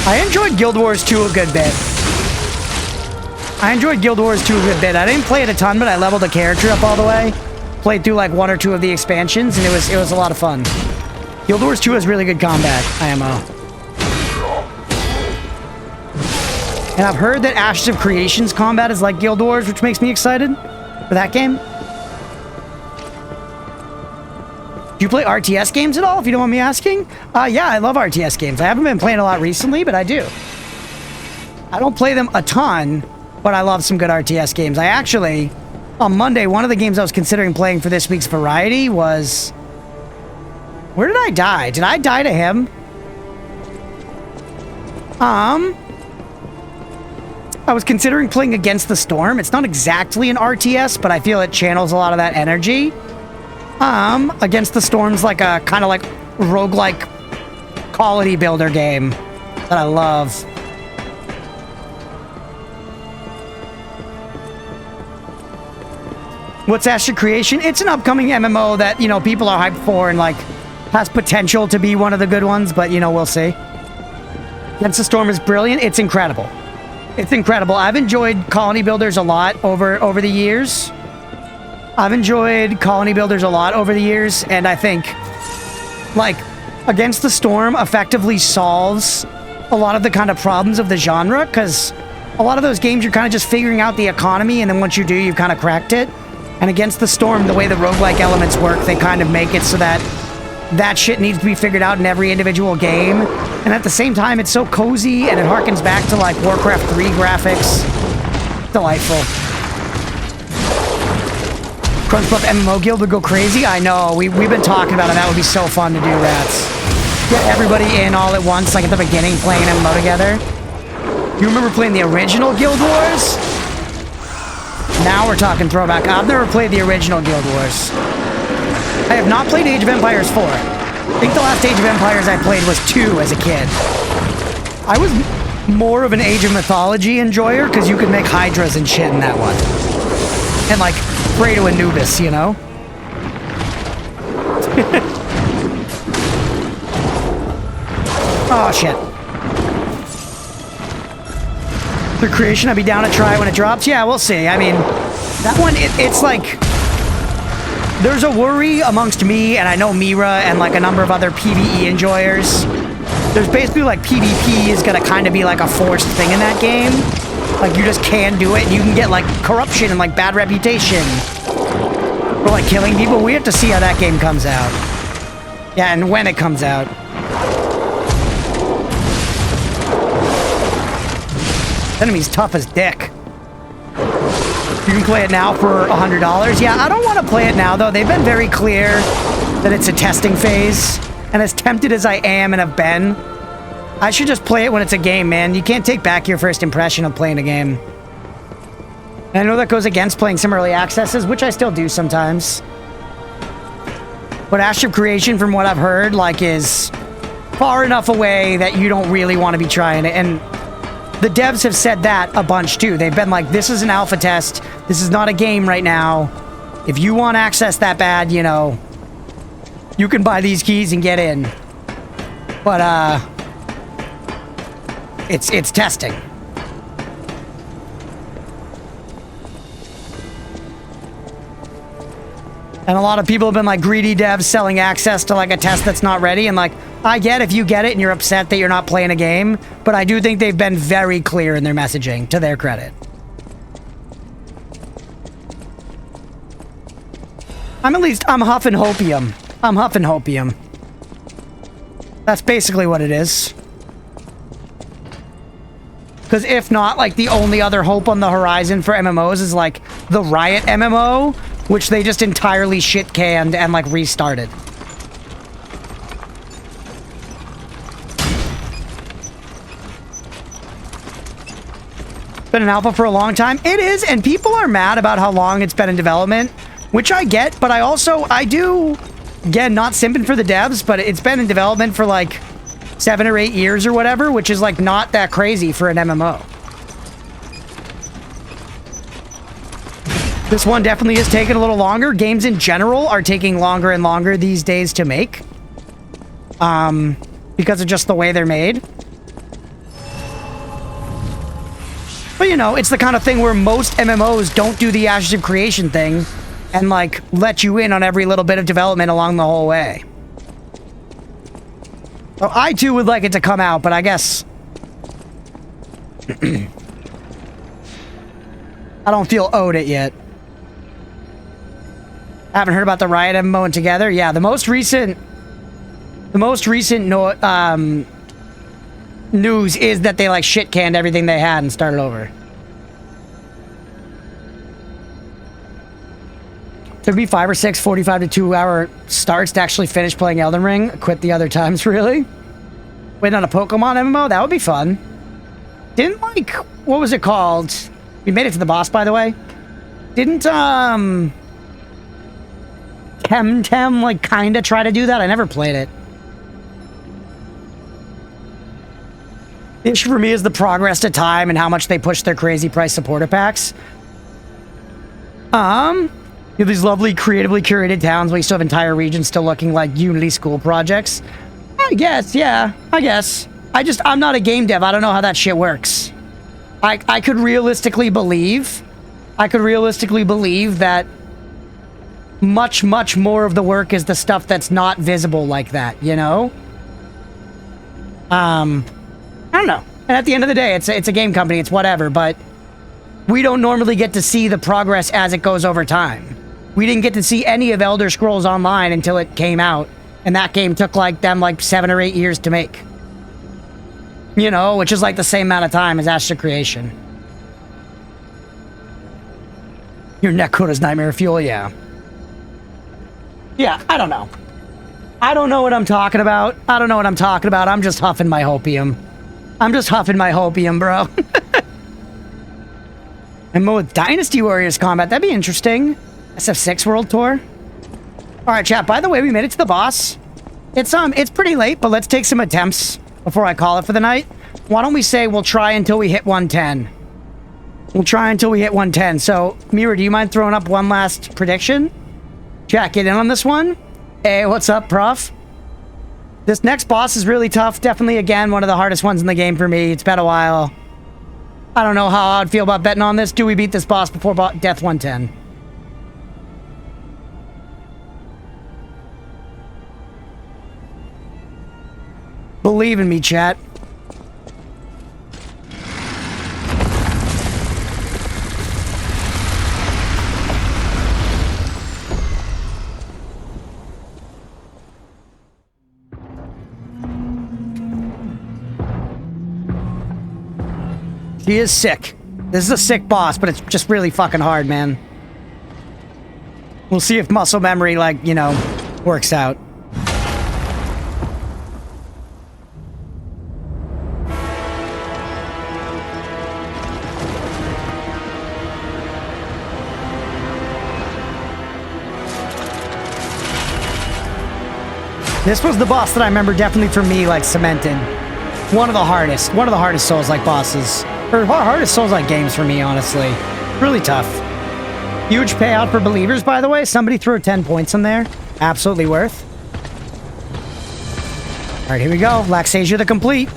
I enjoyed Guild Wars 2 a good bit. I didn't play it a ton, but I leveled the character up all the way. Played through like 1 or 2 of the expansions, and it was a lot of fun. Guild Wars 2 has really good combat, IMO. And I've heard that Ashes of Creation's combat is like Guild Wars, which makes me excited for that game. Do you play RTS games at all, if you don't want me asking? Yeah, I love RTS games. I haven't been playing a lot recently, but I do. I don't play them a ton, but I love some good RTS games. I actually, on Monday, one of the games I was considering playing for this week's variety was... Where did I die? Did I die to him? I was considering playing Against the Storm. It's not exactly an RTS, but I feel it channels a lot of that energy. Against the Storm's like a kind of like roguelike quality builder game that I love. What's Ashes of Creation? It's an upcoming MMO that, you know, people are hyped for and like has potential to be one of the good ones, but you know, we'll see. Against the Storm is brilliant. It's incredible. It's incredible. I've enjoyed Colony Builders a lot over the years. And I think, like, Against the Storm effectively solves a lot of the kind of problems of the genre, because a lot of those games you're kind of just figuring out the economy, and then once you do, you've kind of cracked it. And Against the Storm, the way the roguelike elements work, they kind of make it so that that shit needs to be figured out in every individual game. And at the same time, it's so cozy, and it harkens back to, like, Warcraft 3 graphics. Delightful. Crunchpuff MMO Guild would go crazy? I know, we've been talking about it. That would be so fun to do, rats. Get everybody in all at once, like at the beginning, playing MMO together. You remember playing the original Guild Wars? Now we're talking throwback. I've never played the original Guild Wars. I have not played Age of Empires 4. I think the last Age of Empires I played was 2 as a kid. I was more of an Age of Mythology enjoyer, because you could make Hydras and shit in that one. And, like, pray to Anubis, you know? Oh, shit. The creation, I'd be down to try it when it drops. Yeah, we'll see. I mean, that one, it's like... There's a worry amongst me, and I know Mira and, like, a number of other PvE enjoyers. There's basically, like, PvP is gonna kind of be, like, a forced thing in that game. Like, you just can do it, and you can get, like, corruption and, like, bad reputation for, like, killing people. We have to see how that game comes out. Yeah, and when it comes out. Enemy's tough as dick. You can play it now for $100. Yeah, I don't want to play it now, though. They've been very clear that it's a testing phase. And as tempted as I am and have been, I should just play it when it's a game, man. You can't take back your first impression of playing a game. And I know that goes against playing some early accesses, which I still do sometimes. But Ash of Creation, from what I've heard, like, is far enough away that you don't really want to be trying it. And the devs have said that a bunch, too. They've been like, this is an alpha test. This is not a game right now. If you want access that bad, you know, you can buy these keys and get in. But, it's testing. And a lot of people have been like greedy devs selling access to like a test that's not ready. And like, I get if you get it and you're upset that you're not playing a game, but I do think they've been very clear in their messaging, to their credit. I'm huffing hopium. I'm huffing hopium. That's basically what it is. Because if not, like, the only other hope on the horizon for MMOs is, like, the Riot MMO, which they just entirely shit-canned and, like, restarted. It's been an alpha for a long time. It is, and people are mad about how long it's been in development, which I get, but I do, again, not simping for the devs, but it's been in development for, like, 7 or 8 years or whatever, which is, like, not that crazy for an MMO. This one definitely is taking a little longer. Games in general are taking longer and longer these days to make. Because of just the way they're made. But, you know, it's the kind of thing where most MMOs don't do the Ashes of Creation thing and, like, let you in on every little bit of development along the whole way. Well, I, too, would like it to come out, but I guess... I don't feel owed it yet. I haven't heard about the Riot MMO and Together. Yeah, the most recent news is that they, like, shit-canned everything they had and started over. Took me 5 or 6 45 to 2 hour starts to actually finish playing Elden Ring. Quit the other times, really. Wait on a Pokemon MMO? That would be fun. Didn't, like, what was it called? We made it to the boss, by the way. Didn't, Temtem, like, kinda try to do that? I never played it. The issue for me is the progress to time and how much they push their crazy price supporter packs. You have these lovely, creatively curated towns where you still have entire regions still looking like Unity school projects. I guess, yeah, I guess. I'm not a game dev. I don't know how that shit works. I could realistically believe that much, much more of the work is the stuff that's not visible like that, you know? I don't know. And at the end of the day, it's a game company, it's whatever, but we don't normally get to see the progress as it goes over time. We didn't get to see any of Elder Scrolls Online until it came out, and that game took like 7 or 8 years to make. You know, which is like the same amount of time as Ashes of Creation. Your netcoder's nightmare fuel, yeah. Yeah, I don't know. I don't know what I'm talking about. I'm just huffing my hopium. Bro. And with Dynasty Warriors combat, that'd be interesting. SF6 World Tour. Alright, chat, by the way, we made it to the boss. It's pretty late, but let's take some attempts before I call it for the night. Why don't we say we'll try until we hit 110? So, Mira, do you mind throwing up one last prediction? Jack, get in on this one. Hey, what's up, Prof? This next boss is really tough. Definitely, again, one of the hardest ones in the game for me. It's been a while. I don't know how I'd feel about betting on this. Do we beat this boss before Death 110? Believe in me, chat. She is sick. This is a sick boss, but it's just really fucking hard, man. We'll see if muscle memory, like, you know, works out. This was the boss that I remember definitely for me, like, cemented. One of the hardest Souls-like bosses. Or hardest Souls-like games for me, honestly. Really tough. Huge payout for believers, by the way. Somebody threw 10 points in there. Absolutely worth. Alright, here we go. Laxasia the complete.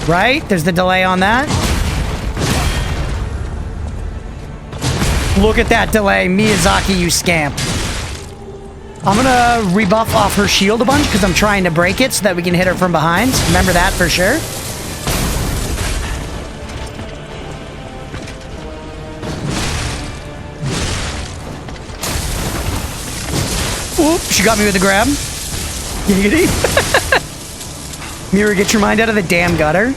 Right? There's the delay on that. Look at that delay. Miyazaki, you scamp. I'm gonna rebuff off her shield a bunch because I'm trying to break it so that we can hit her from behind. Remember that for sure. Oop, she got me with the grab. Giggity. Mira, get your mind out of the damn gutter.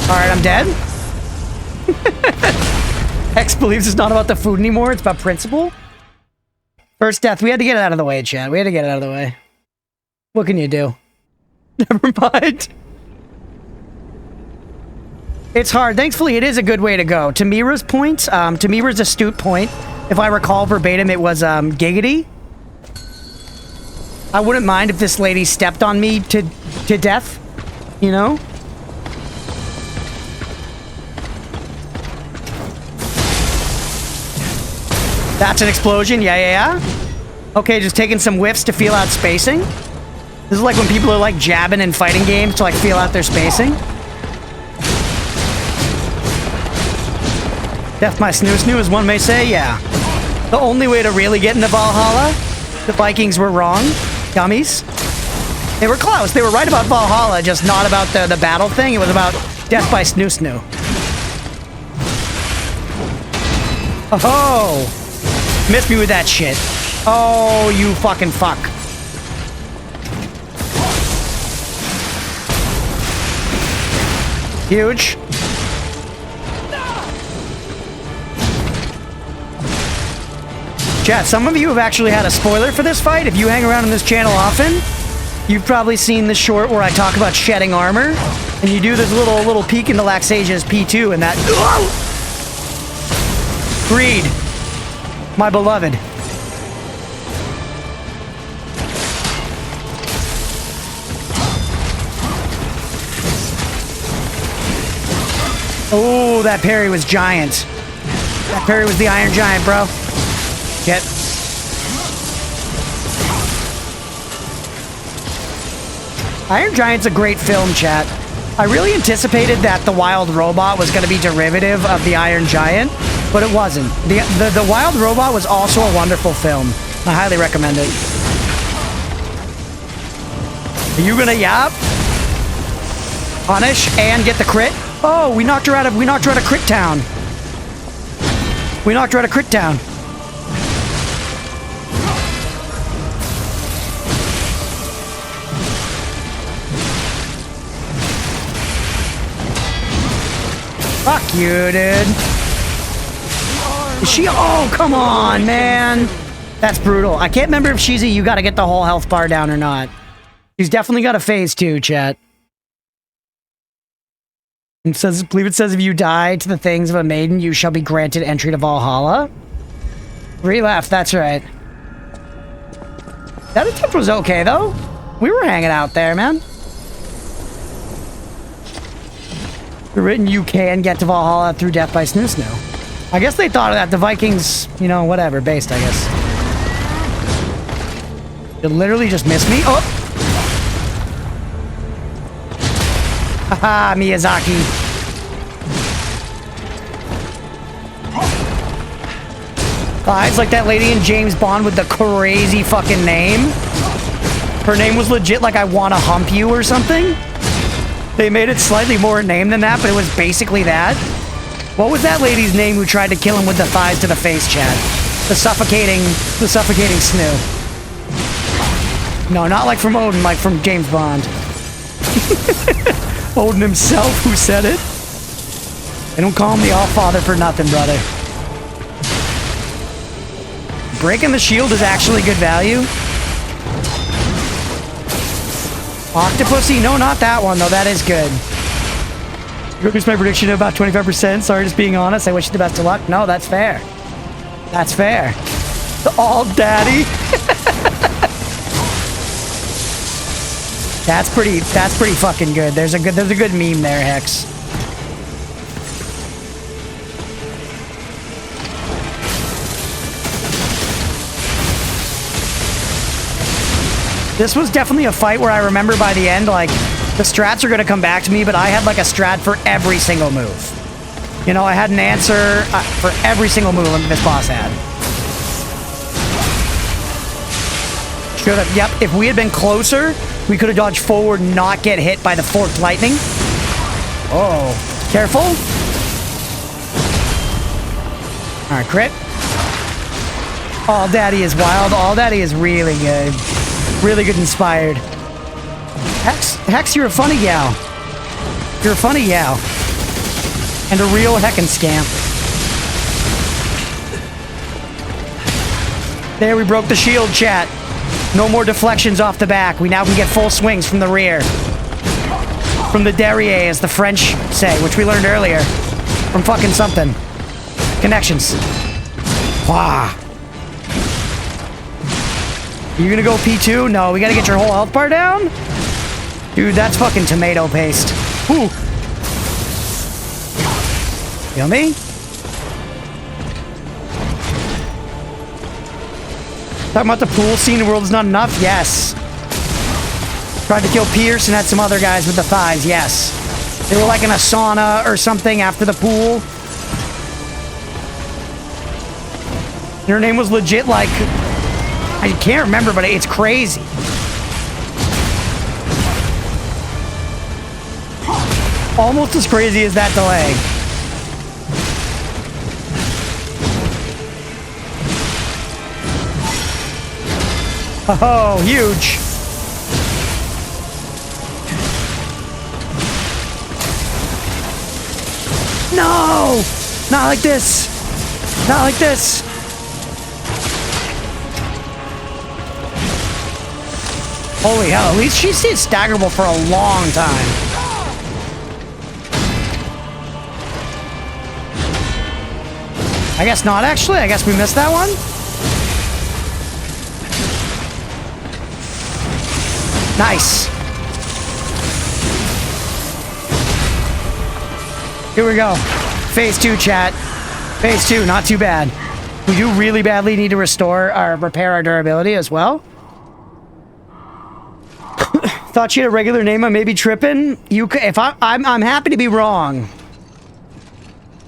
Alright, I'm dead. X believes it's not about the food anymore, it's about principle. First death, we had to get it out of the way, Chad. We had to get it out of the way. What can you do? Never mind. It's hard. Thankfully, it is a good way to go. To Mira's point, to Mira's astute point, if I recall verbatim, it was giggity. I wouldn't mind if this lady stepped on me to death, you know? That's an explosion. Yeah. Okay, just taking some whiffs to feel out spacing. This is like when people are like jabbing in fighting games to like feel out their spacing. Death my snoo-snoo, as one may say, yeah. The only way to really get into Valhalla, the Vikings were wrong. Dummies. They were close. They were right about Valhalla, just not about the battle thing. It was about death by snoo-snoo. Oh! Missed me with that shit. Oh, you fucking fuck. Huge. Chat, some of you have actually had a spoiler for this fight. If you hang around on this channel often, you've probably seen the short where I talk about shedding armor. And you do this little peek into Laxasia's P2 and that... Greed. My beloved. Oh, that parry was giant. That parry was the Iron Giant, bro. Get. Iron Giant's a great film, chat. I really anticipated that the Wild Robot was going to be derivative of the Iron Giant, but it wasn't. The Wild Robot was also a wonderful film. I highly recommend it. Are you gonna yap? Punish and get the crit? Oh, we knocked her out of Crit Town. We knocked her out of Crit Town. Fuck you, dude. Is she? Oh, come on, man. That's brutal. I can't remember if she's a you gotta get the whole health bar down or not. She's definitely got a phase 2, chat. It says, I believe it says if you die to the things of a maiden, you shall be granted entry to Valhalla. 3 left, that's right. That attempt was okay, though. We were hanging out there, man. The written you can get to Valhalla through death by Snoo Snoo. I guess they thought of that. The Vikings, you know, whatever, based, I guess. It literally just missed me. Oh! Haha, Miyazaki. It's like that lady in James Bond with the crazy fucking name. Her name was legit like I wanna hump you or something. They made it slightly more name than that, but it was basically that. What was that lady's name who tried to kill him with the thighs to the face, Chad? The suffocating Snoo. No, not like from Odin, like from James Bond. Odin himself who said it. They don't call him the All-Father for nothing, brother. Breaking the shield is actually good value. Octopussy? No, not that one, though. That is good. Here's my prediction of about 25%. Sorry, just being honest. I wish you the best of luck. No, that's fair. That's fair. The All Daddy. That's pretty fucking good. There's a good meme there, Hex. This was definitely a fight where I remember by the end, like, the strats are gonna come back to me, but I had like a strat for every single move. You know, I had an answer for every single move this boss had. Should have, yep, if we had been closer, we could have dodged forward and not get hit by the forked lightning. Oh, careful. All right, crit. All Daddy is wild. All Daddy is really good. Really good inspired. Hex, you're a funny gal. You're a funny gal. And a real heckin' scamp. There, we broke the shield, chat. No more deflections off the back. We now can get full swings from the rear. From the derriere, as the French say, which we learned earlier. From fucking something. Connections. Wah. You gonna go P2? No, we gotta get your whole health bar down? Dude, that's fucking tomato paste. Ooh. Feel me? Talking about the pool scene in World is Not Enough? Yes. Tried to kill Pierce and had some other guys with the thighs, yes. They were like in a sauna or something after the pool. Her name was legit like... I can't remember, but it's crazy. Almost as crazy as that delay. Oh, huge. No! Not like this. Not like this. Holy hell, at least she stayed staggerable for a long time. I guess not, actually. I guess we missed that one. Nice. Here we go. Phase 2, chat. Phase 2, not too bad. We do really badly need to repair our durability as well. Thought she had a regular name. I may be tripping. You could, if I'm happy to be wrong.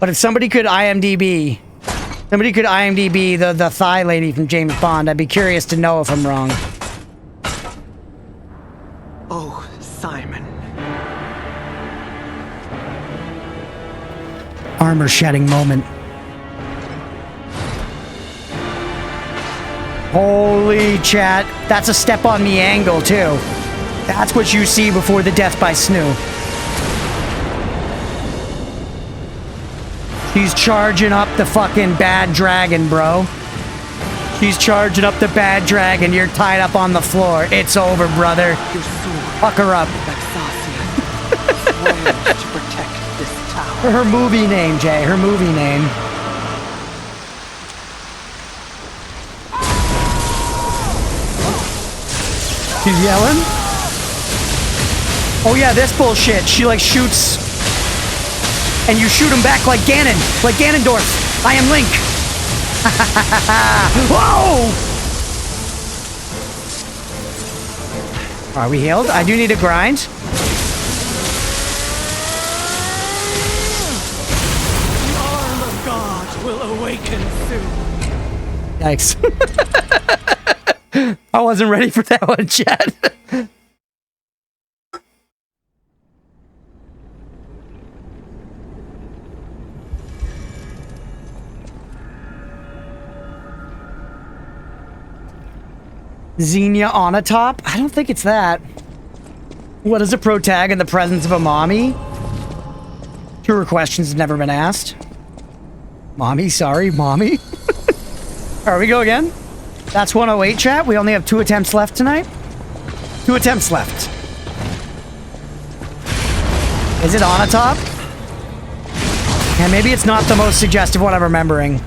But if somebody could IMDb the thigh lady from James Bond, I'd be curious to know if I'm wrong. Oh, Simon. Armor shedding moment. Holy chat. That's a step on me angle, too. That's what you see before the death by Snoo. She's charging up the fucking bad dragon, bro. She's charging up the bad dragon. You're tied up on the floor. It's over, brother. Fuck her up. To protect this tower. Her movie name, Jay. Her movie name. She's yelling? Oh yeah, this bullshit. She like shoots, and you shoot him back like Ganon, like Ganondorf. I am Link. Whoa! Are we healed? I do need to grind. The arm of God will awaken soon. Yikes. I wasn't ready for that one, Chad. Xenia on a top? I don't think it's that. What is a pro tag in the presence of a mommy? Truer questions have never been asked. Mommy, sorry, mommy. Alright, we go again. That's 108, chat. We only have 2 attempts left tonight. 2 attempts left. Is it on a top? And maybe it's not the most suggestive one I'm remembering.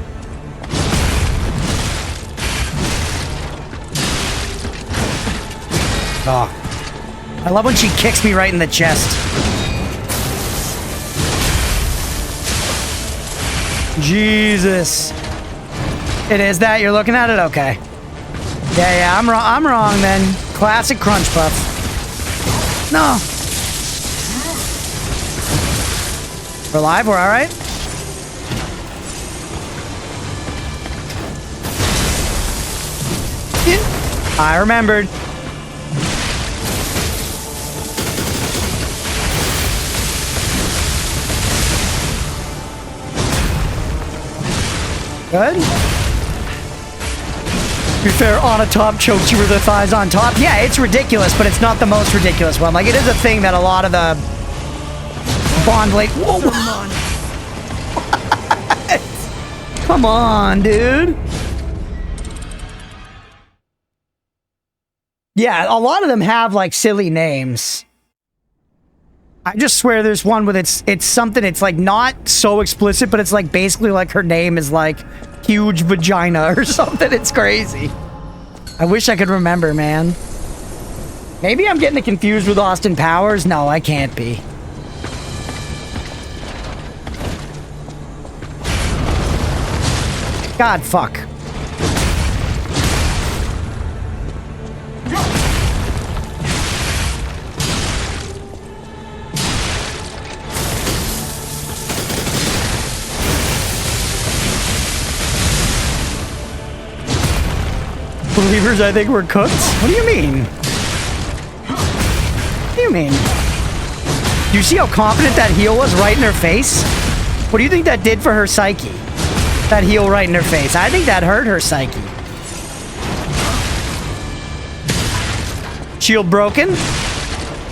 Oh. I love when she kicks me right in the chest. Jesus. It is that? You're looking at it? Okay. Yeah, I'm wrong then. Classic Crunchpuff. No. We're alive? We're alright? I remembered. Good. To be fair, on a top chokes you with the thighs on top. Yeah, it's ridiculous, but it's not the most ridiculous one. Like, it is a thing that a lot of the Bond late. Whoa! Come on, dude. Yeah, a lot of them have, like, silly names. I just swear there's one with it's something, it's like not so explicit, but it's like basically like her name is like huge vagina or something. It's crazy. I wish I could remember, man. Maybe I'm getting it confused with Austin Powers. No, I can't be. God, fuck. Believers, I think we're cooked? What do you mean? What do you mean? Do you see how confident that heel was right in her face? What do you think that did for her psyche? That heel right in her face. I think that hurt her psyche. Shield broken?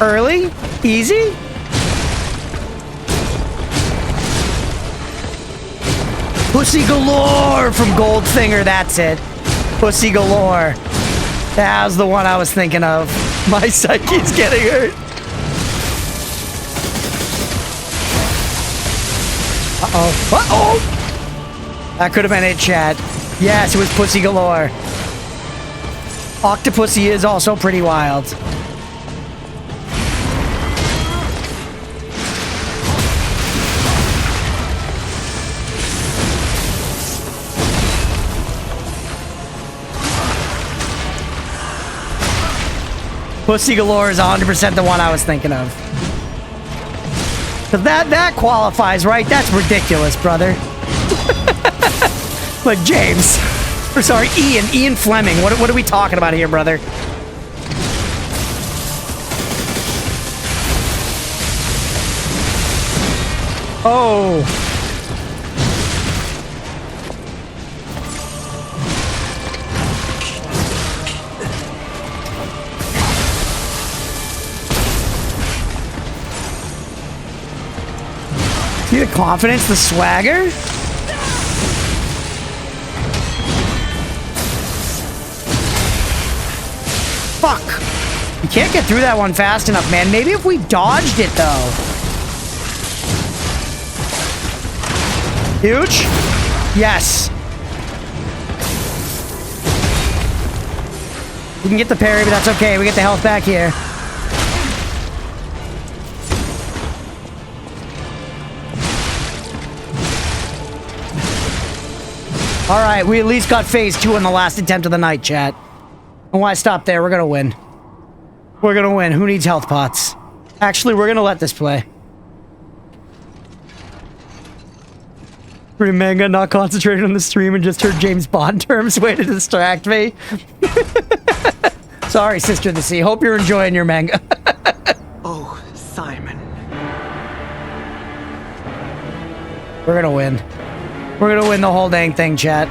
Early? Easy? Pussy galore from Goldfinger, that's it. Pussy galore. That was the one I was thinking of. My psyche's getting hurt. Uh-oh. Uh-oh! That could have been it, chat. Yes, it was pussy galore. Octopussy is also pretty wild. Pussy Galore is 100% the one I was thinking of. Cause that qualifies, right? That's ridiculous, brother. Like James. Or sorry, Ian Fleming. What are we talking about here, brother? Oh. See the confidence, the swagger? Fuck. You can't get through that one fast enough, man. Maybe if we dodged it, though. Huge? Yes. We can get the parry, but that's okay. We get the health back here. Alright, we at least got phase 2 on the last attempt of the night, chat. And why stop there? We're gonna win. We're gonna win. Who needs health pots? Actually, we're gonna let this play. Manga not concentrated on the stream and just heard James Bond terms. Way to distract me. Sorry, Sister of the Sea. Hope you're enjoying your manga. Oh, Simon. We're gonna win. We're gonna win the whole dang thing, chat.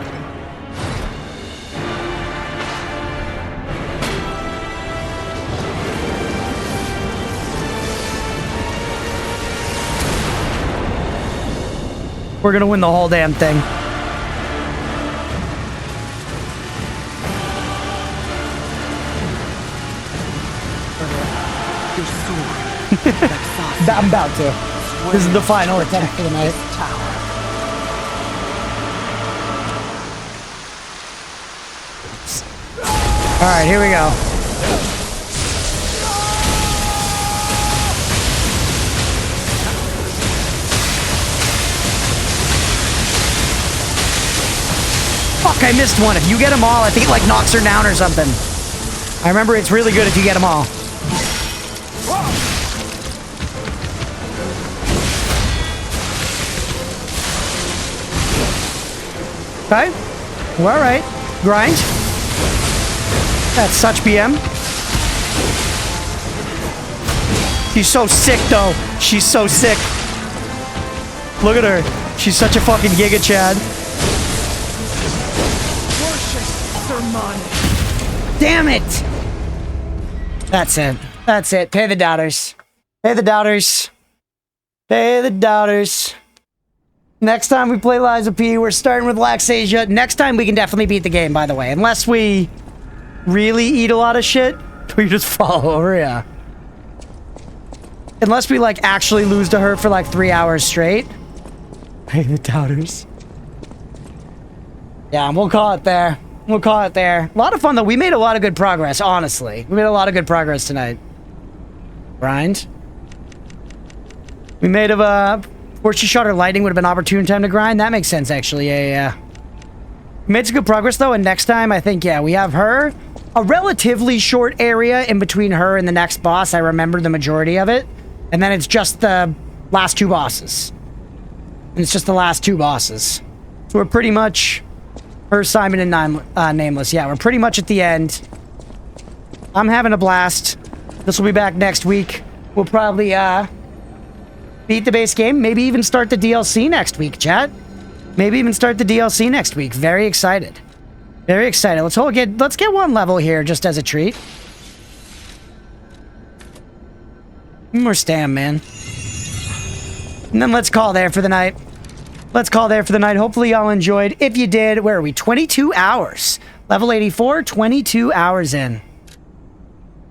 We're gonna win the whole damn thing. Your sword. I'm about to. This is the final attempt for the night. Alright, here we go. Fuck, I missed one. If you get them all, I think it like knocks her down or something. I remember it's really good if you get them all. Okay. Well, alright. Grind. That's such BM. She's so sick, though. She's so sick. Look at her. She's such a fucking giga, Chad. Damn it! That's it. That's it. Pay the doubters. Pay the doubters. Pay the doubters. Next time we play LiesOfP, we're starting with Laxasia. Next time we can definitely beat the game, by the way. Unless we really eat a lot of shit. We just fall over, yeah. Unless we, like, actually lose to her for, like, 3 hours straight. Pay the doubters. Yeah, we'll call it there. We'll call it there. A lot of fun, though. We made a lot of good progress, honestly. We made a lot of good progress tonight. Grind. We made where she shot her lightning would have been opportune time to grind. That makes sense, actually. Yeah. We made some good progress, though, and next time, I think, yeah, we have her. A relatively short area in between her and the next boss. I remember the majority of it. And then it's just the last 2 bosses. And it's just the last 2 bosses. So we're pretty much... Her, Simon, and Nameless. Yeah, we're pretty much at the end. I'm having a blast. This will be back next week. We'll probably, beat the base game. Maybe even start the DLC next week, chat. Maybe even start the DLC next week. Very excited. Very excited. Let's get 1 level here just as a treat. More stam, man. And then let's call there for the night. Let's call there for the night. Hopefully y'all enjoyed. If you did, where are we? 22 hours. Level 84, 22 hours in.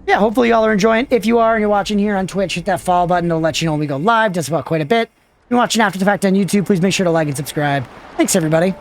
Yeah, hopefully y'all are enjoying. If you are and you're watching here on Twitch, hit that follow button. It'll let you know when we go live. Just about quite a bit. If you're watching after the fact on YouTube, please make sure to like and subscribe. Thanks, everybody.